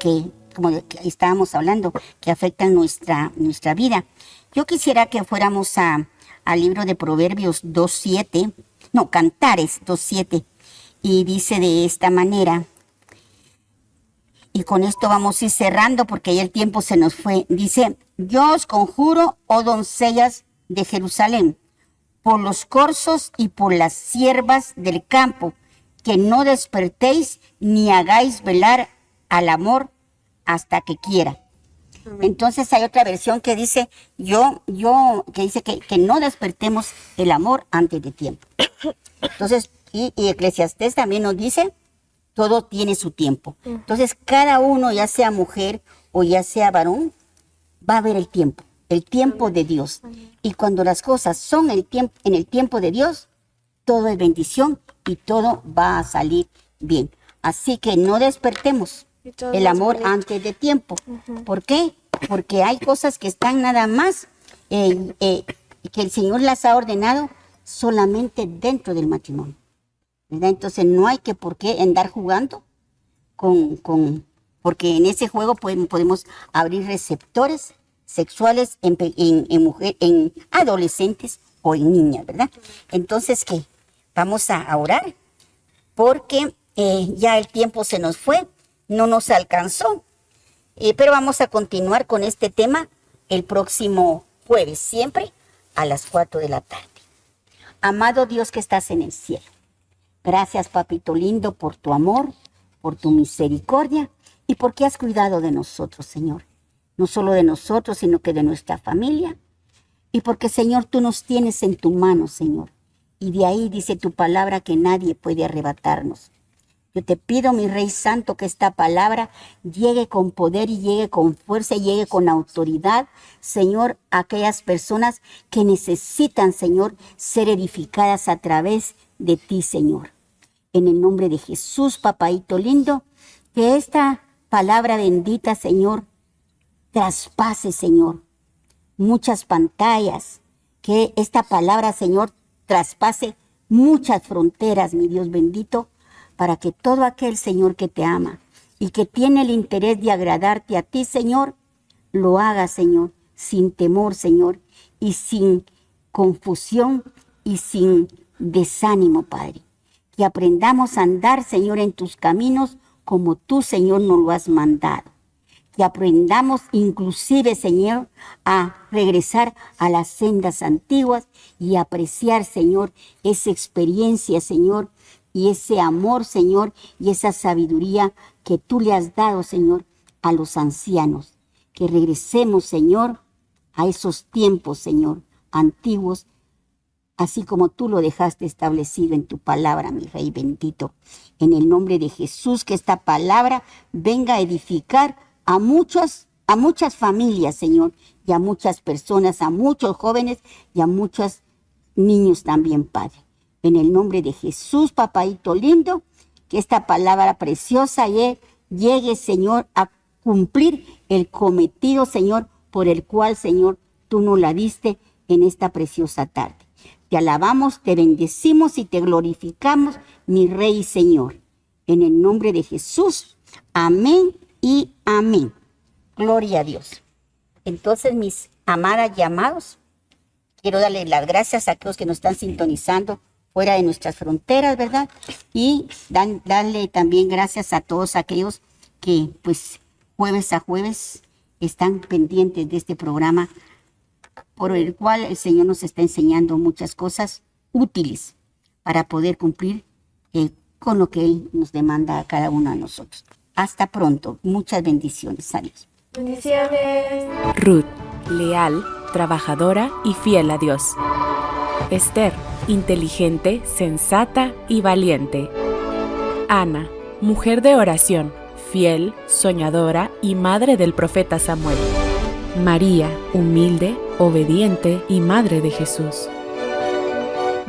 como que estábamos hablando, que afectan nuestra vida. Yo quisiera que fuéramos al libro de Proverbios 2:7, no, Cantares 2:7, y dice de esta manera, y con esto vamos a ir cerrando porque ya el tiempo se nos fue. Dice, yo os conjuro, oh doncellas de Jerusalén, por los corzos y por las ciervas del campo, que no despertéis ni hagáis velar al amor hasta que quiera. Entonces hay otra versión que dice, que dice que no despertemos el amor antes de tiempo. Entonces, y Eclesiastés también nos dice, todo tiene su tiempo. Entonces, cada uno, ya sea mujer o ya sea varón, va a ver el tiempo de Dios. Y cuando las cosas son en el tiempo de Dios, todo es bendición y todo va a salir bien. Así que no despertemos el amor antes de tiempo. ¿Por qué? Porque hay cosas que están nada más, que el Señor las ha ordenado solamente dentro del matrimonio, ¿verdad? Entonces no hay por qué andar jugando porque en ese juego podemos abrir receptores sexuales en adolescentes o en niñas, ¿verdad? Entonces, ¿qué? Vamos a orar porque ya el tiempo se nos fue, no nos alcanzó, pero vamos a continuar con este tema el próximo jueves, siempre a las 4 de la tarde. Amado Dios que estás en el cielo, gracias, papito lindo, por tu amor, por tu misericordia y porque has cuidado de nosotros, Señor. No solo de nosotros, sino que de nuestra familia. Y porque, Señor, tú nos tienes en tu mano, Señor. Y de ahí dice tu palabra que nadie puede arrebatarnos. Yo te pido, mi Rey Santo, que esta palabra llegue con poder y llegue con fuerza y llegue con autoridad, Señor, a aquellas personas que necesitan, Señor, ser edificadas a través de ti, Señor. En el nombre de Jesús, papaito lindo, que esta palabra bendita, Señor, traspase, Señor, muchas pantallas, que esta palabra, Señor, traspase muchas fronteras, mi Dios bendito, para que todo aquel, Señor, que te ama y que tiene el interés de agradarte a ti, Señor, lo haga, Señor, sin temor, Señor, y sin confusión y sin desánimo, Padre. Que aprendamos a andar, Señor, en tus caminos como tú, Señor, nos lo has mandado. Que aprendamos inclusive, Señor, a regresar a las sendas antiguas y apreciar, Señor, esa experiencia, Señor, y ese amor, Señor, y esa sabiduría que tú le has dado, Señor, a los ancianos. Que regresemos, Señor, a esos tiempos, Señor, antiguos, así como tú lo dejaste establecido en tu palabra, mi Rey bendito. En el nombre de Jesús, que esta palabra venga a edificar a muchas familias, Señor, y a muchas personas, a muchos jóvenes y a muchos niños también, Padre. En el nombre de Jesús, papaito lindo, que esta palabra preciosa llegue, Señor, a cumplir el cometido, Señor, por el cual, Señor, tú nos la diste en esta preciosa tarde. Te alabamos, te bendecimos y te glorificamos, mi Rey y Señor. En el nombre de Jesús, amén y amén. Gloria a Dios. Entonces, mis amadas y amados, quiero darle las gracias a aquellos que nos están sintonizando fuera de nuestras fronteras, ¿verdad? Y darle también gracias a todos aquellos que, pues, jueves a jueves están pendientes de este programa, por el cual el Señor nos está enseñando muchas cosas útiles para poder cumplir con lo que Él nos demanda a cada uno de nosotros. Hasta pronto. Muchas bendiciones. Adiós. Bendiciones. Ruth, leal, trabajadora y fiel a Dios. Esther, inteligente, sensata y valiente. Ana, mujer de oración, fiel, soñadora y madre del profeta Samuel. María, humilde, obediente y madre de Jesús.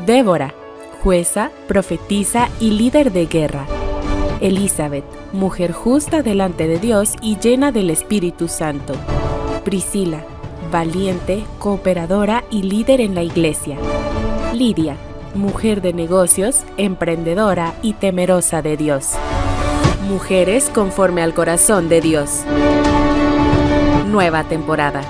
Débora, jueza, profetisa y líder de guerra. Elizabeth, mujer justa delante de Dios y llena del Espíritu Santo. Priscila, valiente, cooperadora y líder en la iglesia. Lidia, mujer de negocios, emprendedora y temerosa de Dios. Mujeres conforme al corazón de Dios. Nueva temporada.